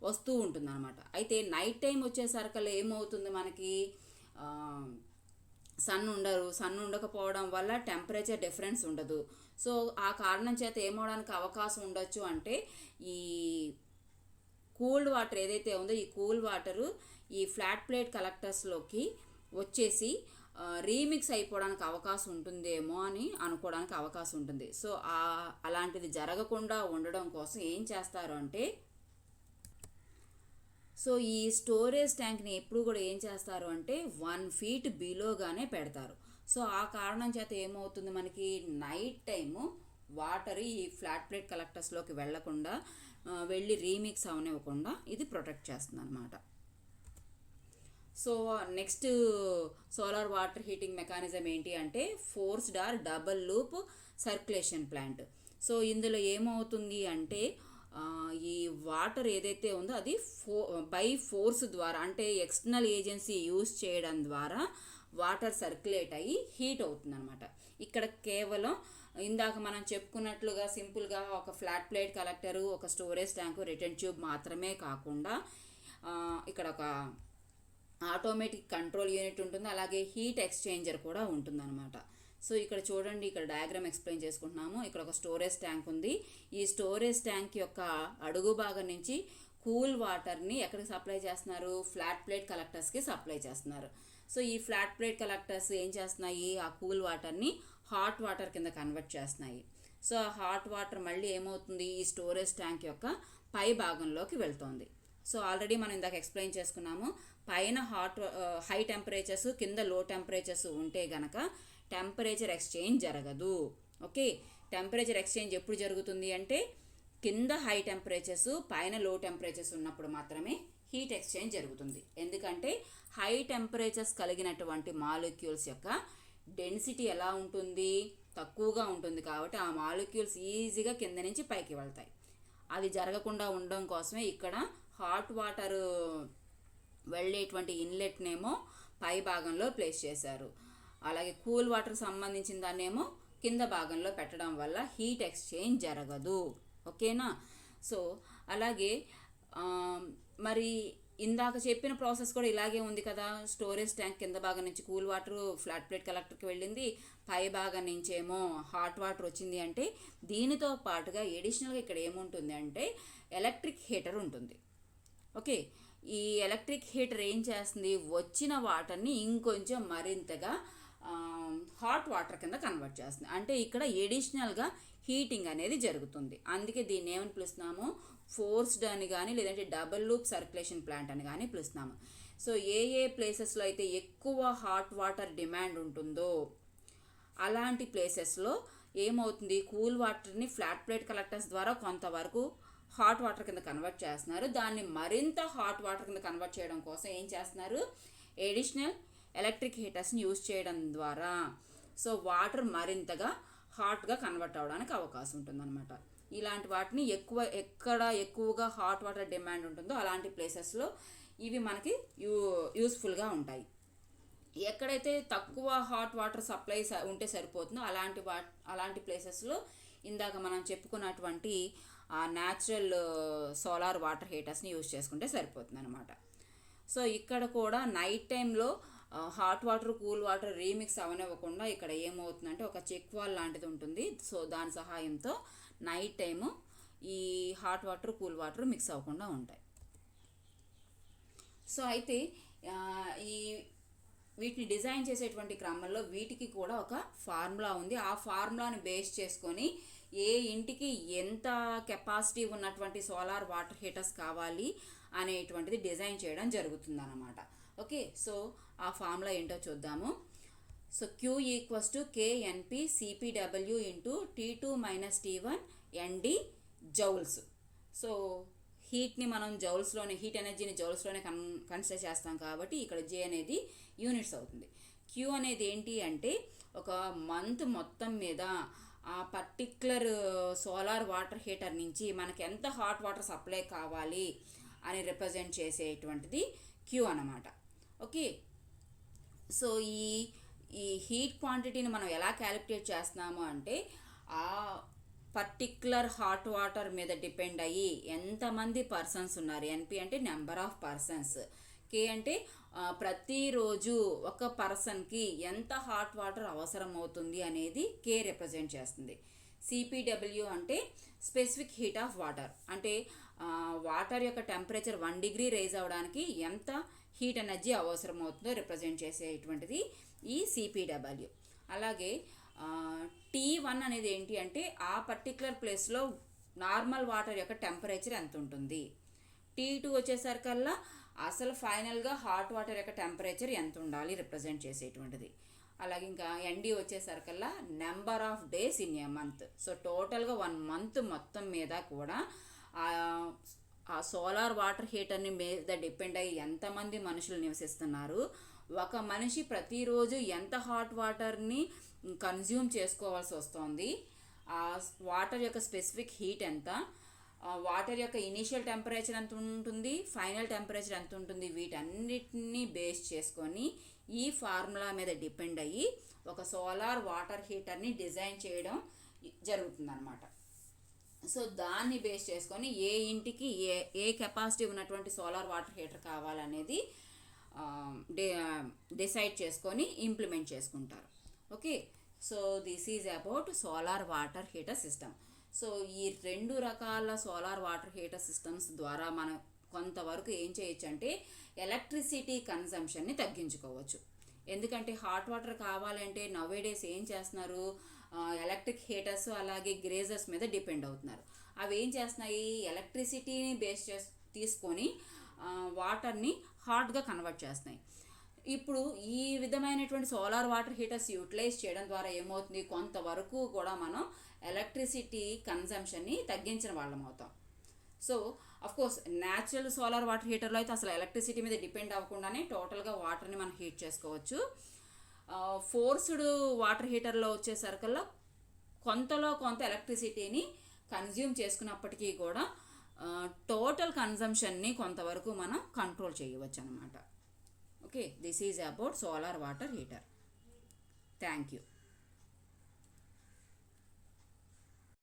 వస్తూ ఉంటుంది అనమాట. అయితే నైట్ టైం వచ్చేసరికి ఏమవుతుంది, మనకి సన్ ఉండకపోవడం వల్ల టెంపరేచర్ డిఫరెన్స్ ఉండదు. సో ఆ కారణం చేత ఏమవడానికి అవకాశం ఉండొచ్చు అంటే ఈ కూల్డ్ వాటర్ ఏదైతే ఉందో ఈ కూల్ వాటరు ఈ ఫ్లాట్ ప్లేట్ కలెక్టర్స్లోకి వచ్చేసి రీమిక్స్ అయిపోవడానికి అవకాశం ఉంటుందేమో అని అనుకోవడానికి అవకాశం ఉంటుంది. సో అలాంటిది జరగకుండా ఉండడం కోసం ఏం చేస్తారు అంటే, సో ఈ స్టోరేజ్ ట్యాంక్ని ఎప్పుడు కూడా ఏం చేస్తారు అంటే 1 feet బిలోగానే పెడతారు. సో ఆ కారణం చేత ఏమవుతుంది, మనకి నైట్ టైము వాటర్ ఈ ఫ్లాట్ ప్లేట్ కలెక్టర్స్లోకి వెళ్ళి రీమిక్స్ అవనివ్వకుండా ఇది ప్రొటెక్ట్ చేస్తుంది అనమాట. So next solar water heating mechanism ఏంటి అంటే forced or double loop circulation plant. So ఇందులో ఏమవుతుంది అంటే ఈ వాటర్ ఏదైతే ఉందో అది బై ఫోర్స్ ద్వారా అంటే ఎక్స్టర్నల్ ఏజెన్సీ యూజ్ చేయడం ద్వారా వాటర్ సర్క్యులేట్ అయ్యి హీట్ అవుతుంది అనమాట. ఇక్కడ కేవలం ఇందాక మనం చెప్పుకున్నట్లుగా సింపుల్గా ఒక ఫ్లాట్ ప్లేట్ కలెక్టరు, ఒక స్టోరేజ్ ట్యాంకు, రిటర్న్ ట్యూబ్ మాత్రమే కాకుండా ఇక్కడ ఒక ఆటోమేటిక్ కంట్రోల్ యూనిట్ ఉంటుంది, అలాగే హీట్ ఎక్స్చేంజర్ కూడా ఉంటుందన్నమాట. సో ఇక్కడ చూడండి, ఇక్కడ డయాగ్రామ్ ఎక్స్ప్లెయిన్ చేసుకుంటున్నాము. ఇక్కడ ఒక స్టోరేజ్ ట్యాంక్ ఉంది. ఈ స్టోరేజ్ ట్యాంక్ యొక్క అడుగు భాగం నుంచి కూల్ వాటర్ని ఎక్కడికి సప్లై చేస్తున్నారు, ఫ్లాట్ ప్లేట్ కలెక్టర్స్కి సప్లై చేస్తున్నారు. సో ఈ ఫ్లాట్ ప్లేట్ కలెక్టర్స్ ఏం చేస్తున్నాయి, ఆ కూల్ వాటర్ని హాట్ వాటర్ కింద కన్వర్ట్ చేస్తున్నాయి. సో ఆ హాట్ వాటర్ మళ్ళీ ఏమవుతుంది, ఈ స్టోరేజ్ ట్యాంక్ యొక్క పై భాగంలోకి వెళ్తుంది. సో ఆల్రెడీ మనం ఇందాక ఎక్స్ప్లెయిన్ చేసుకున్నాము, పైన హై టెంపరేచర్స్, కింద లో టెంపరేచర్స్ ఉంటే గనక టెంపరేచర్ ఎక్స్చేంజ్ జరగదు. ఓకే, టెంపరేచర్ ఎక్స్చేంజ్ ఎప్పుడు జరుగుతుంది అంటే కింద హై టెంపరేచర్స్, పైన లో టెంపరేచర్స్ ఉన్నప్పుడు మాత్రమే హీట్ ఎక్స్చేంజ్ జరుగుతుంది. ఎందుకంటే హై టెంపరేచర్స్ కలిగినటువంటి మాలిక్యూల్స్ యొక్క డెన్సిటీ ఎలా ఉంటుంది, తక్కువగా ఉంటుంది. కాబట్టి ఆ మాలిక్యూల్స్ ఈజీగా కింద నుంచి పైకి వెళ్తాయి. అది జరగకుండా ఉండడం కోసమే ఇక్కడ హాట్ వాటర్ వెళ్ళేటువంటి ఇన్లెట్నేమో పై భాగంలో ప్లేస్ చేశారు. అలాగే కూల్ వాటర్ సంబంధించిన దాన్నేమో కింద భాగంలో పెట్టడం వల్ల హీట్ ఎక్స్చేంజ్ జరగదు. ఓకేనా. సో అలాగే మరి ఇందాక చెప్పిన ప్రాసెస్ కూడా ఇలాగే ఉంది కదా. స్టోరేజ్ ట్యాంక్ కింద భాగం నుంచి కూల్ వాటర్ ఫ్లాట్ ప్లేట్ కలెక్టర్కి వెళ్ళింది, పై భాగం నుంచేమో హాట్ వాటర్ వచ్చింది. అంటే దీనితో పాటుగా ఎడిషనల్గా ఇక్కడ ఏముంటుంది అంటే ఎలక్ట్రిక్ హీటర్ ఉంటుంది. ఓకే, ఈ ఎలక్ట్రిక్ హీటర్ ఏం చేస్తుంది, వచ్చిన వాటర్ని ఇంకొంచెం మరింతగా హాట్ వాటర్ కింద కన్వర్ట్ చేస్తుంది. అంటే ఇక్కడ ఎడిషనల్గా హీటింగ్ అనేది జరుగుతుంది. అందుకే దీన్ని ఏమని పిలుస్తున్నాము, ఫోర్స్డ్ అని కానీ లేదంటే డబుల్ లూప్ సర్క్యులేషన్ ప్లాంట్ అని కానీ పిలుస్తున్నాము. సో ఏ ప్లేసెస్లో అయితే ఎక్కువ హాట్ వాటర్ డిమాండ్ ఉంటుందో అలాంటి ప్లేసెస్లో ఏమవుతుంది, కూల్ వాటర్ని ఫ్లాట్ ప్లేట్ కలెక్టర్స్ ద్వారా కొంతవరకు హాట్ వాటర్ కింద కన్వర్ట్ చేస్తున్నారు. దాన్ని మరింత హాట్ వాటర్ కింద కన్వర్ట్ చేయడం కోసం ఏం చేస్తున్నారు, ఎడిషనల్ ఎలక్ట్రిక్ హీటర్స్ని యూజ్ చేయడం ద్వారా సో వాటర్ మరింతగా హాట్గా కన్వర్ట్ అవ్వడానికి అవకాశం ఉంటుందన్నమాట. ఇలాంటి వాటిని ఎక్కడ ఎక్కువగా హాట్ వాటర్ డిమాండ్ ఉంటుందో అలాంటి ప్లేసెస్లో ఇవి మనకి యూస్ఫుల్గా ఉంటాయి. ఎక్కడైతే తక్కువ హాట్ వాటర్ సప్లై ఉంటే సరిపోతుందో అలాంటి ప్లేసెస్లో ఇందాక మనం చెప్పుకున్నటువంటి న్యాచురల్ సోలార్ వాటర్ హీటర్స్ని యూజ్ చేసుకుంటే సరిపోతుంది అనమాట. సో ఇక్కడ కూడా నైట్ టైంలో hot water cool water remix అవనివ్వకుండా ఇక్కడ ఏమవుతుందంటే ఒక చెక్ వాల్ లాంటిది ఉంటుంది. సో దాని సహాయంతో నైట్ టైము ఈ hot water cool water mix అవ్వకుండా ఉంటాయి. సో అయితే ఈ వీటిని డిజైన్ చేసేటువంటి క్రమంలో వీటికి కూడా ఒక ఫార్ములా ఉంది. ఆ ఫార్ములాని బేస్ చేసుకొని ఏ ఇంటికి ఎంత కెపాసిటీ ఉన్నటువంటి సోలార్ వాటర్ హీటర్స్ కావాలి అనేటువంటిది డిజైన్ చేయడం జరుగుతుందన్నమాట. ఓకే, సో ఆ ఫార్ములా ఏంటో చూద్దాము. So Q = KNP CPW × T2 - T1 ND joules. So హీట్ని మనం జౌల్స్లోనే, హీట్ ఎనర్జీని జౌల్స్లోనే కన్సిడర్ చేస్తాం కాబట్టి ఇక్కడ J అనేది యూనిట్స్ అవుతుంది. Q అనేది ఏంటి అంటే ఒక మంత్ మొత్తం మీద ఆ పర్టిక్యులర్ సోలార్ వాటర్ హీటర్ నుంచి మనకి ఎంత హాట్ వాటర్ సప్లై కావాలి అని రిప్రజెంట్ చేసేటువంటిది Q అన్నమాట. ఓకే, సో ఈ హీట్ క్వాంటిటీని మనం ఎలా క్యాలిక్యులేట్ చేస్తున్నాము అంటే ఆ పర్టిక్యులర్ హాట్ వాటర్ మీద డిపెండ్ అయ్యి ఎంతమంది పర్సన్స్ ఉన్నారు. NP అంటే నెంబర్ ఆఫ్ పర్సన్స్, K అంటే ప్రతిరోజు ఒక పర్సన్కి ఎంత హాట్ వాటర్ అవసరం అవుతుంది అనేది K రిప్రజెంట్ చేస్తుంది. CPW అంటే స్పెసిఫిక్ హీట్ ఆఫ్ వాటర్, అంటే వాటర్ యొక్క టెంపరేచర్ 1 డిగ్రీ రైజ్ అవ్వడానికి ఎంత హీట్ ఎనర్జీ అవసరం అవుతుందో రిప్రజెంట్ చేసేటువంటిది ఈ CPW. అలాగే T1 అనేది ఏంటి అంటే ఆ పర్టిక్యులర్ ప్లేస్లో నార్మల్ వాటర్ యొక్క టెంపరేచర్ ఎంత ఉంటుంది. T2 వచ్చేసరికల్లా అసలు ఫైనల్గా హాట్ వాటర్ యొక్క టెంపరేచర్ ఎంత ఉండాలి రిప్రజెంట్ చేసేటువంటిది. అలాగే ఇంకా ND వచ్చేసరికల్లా number of days in a month. So టోటల్గా 1 మంత్ మొత్తం మీద కూడా ఆ సోలార్ వాటర్ హీటర్ని మీద డిపెండ్ అయ్యి ఎంతమంది మనుషులు నివసిస్తున్నారు, ఒక మనిషి ప్రతిరోజు ఎంత హాట్ వాటర్ని కన్జ్యూమ్ చేసుకోవాల్సి వస్తుంది, ఆ వాటర్ యొక్క స్పెసిఫిక్ హీట్ ఎంత, వాటర్ యొక్క ఇనీషియల్ టెంపరేచర్ ఎంత ఉంటుంది, ఫైనల్ టెంపరేచర్ ఎంత ఉంటుంది, వీటన్నిటిని బేస్ చేసుకొని ఈ ఫార్ములా మీద డిపెండ్ అయ్యి ఒక సోలార్ వాటర్ హీటర్ని డిజైన్ చేయడం జరుగుతుందన్నమాట. సో దాన్ని బేస్ చేసుకొని ఏ ఇంటికి ఏ కెపాసిటీ ఉన్నటువంటి సోలార్ వాటర్ హీటర్ కావాలనేది డిసైడ్ చేసుకొని ఇంప్లిమెంట్ చేసుకుంటారు. Okay, so this is about solar water heater system. So ఈ 2 రకాల సోలార్ వాటర్ హీటర్ సిస్టమ్స్ ద్వారా మనం కొంతవరకు ఏం చేయొచ్చు అంటే ఎలక్ట్రిసిటీ కన్సంప్షన్ని తగ్గించుకోవచ్చు. ఎందుకంటే హాట్ వాటర్ కావాలంటే నవేడేస్ ఏం చేస్తున్నారు, ఎలక్ట్రిక్ హీటర్స్ అలాగే గ్రేజర్స్ మీద డిపెండ్ అవుతున్నారు. అవి ఏం చేస్తున్నాయి, ఎలక్ట్రిసిటీని బేస్ తీసుకొని వాటర్ని హాట్గా కన్వర్ట్ చేస్తున్నాయి. ఇప్పుడు ఈ విధమైనటువంటి సోలార్ వాటర్ హీటర్స్ యూటిలైజ్ చేయడం ద్వారా ఏమవుతుంది, కొంతవరకు కూడా మనం ఎలక్ట్రిసిటీ కన్సంప్షన్ని తగ్గించిన వాళ్ళం అవుతాం. So of course natural solar water హీటర్లో అయితే అసలు ఎలక్ట్రిసిటీ మీద డిపెండ్ అవ్వకుండానే టోటల్గా వాటర్ని మనం హీట్ చేసుకోవచ్చు. ఫోర్స్డ్ వాటర్ హీటర్లో వచ్చేసరికల్లా కొంత ఎలక్ట్రిసిటీని కన్జ్యూమ్ చేసుకున్నప్పటికీ కూడా టోటల్ కన్జంప్షన్ని కొంతవరకు మనం కంట్రోల్ చేయవచ్చు అన్నమాట. Okay, this is about solar water heater. Thank you.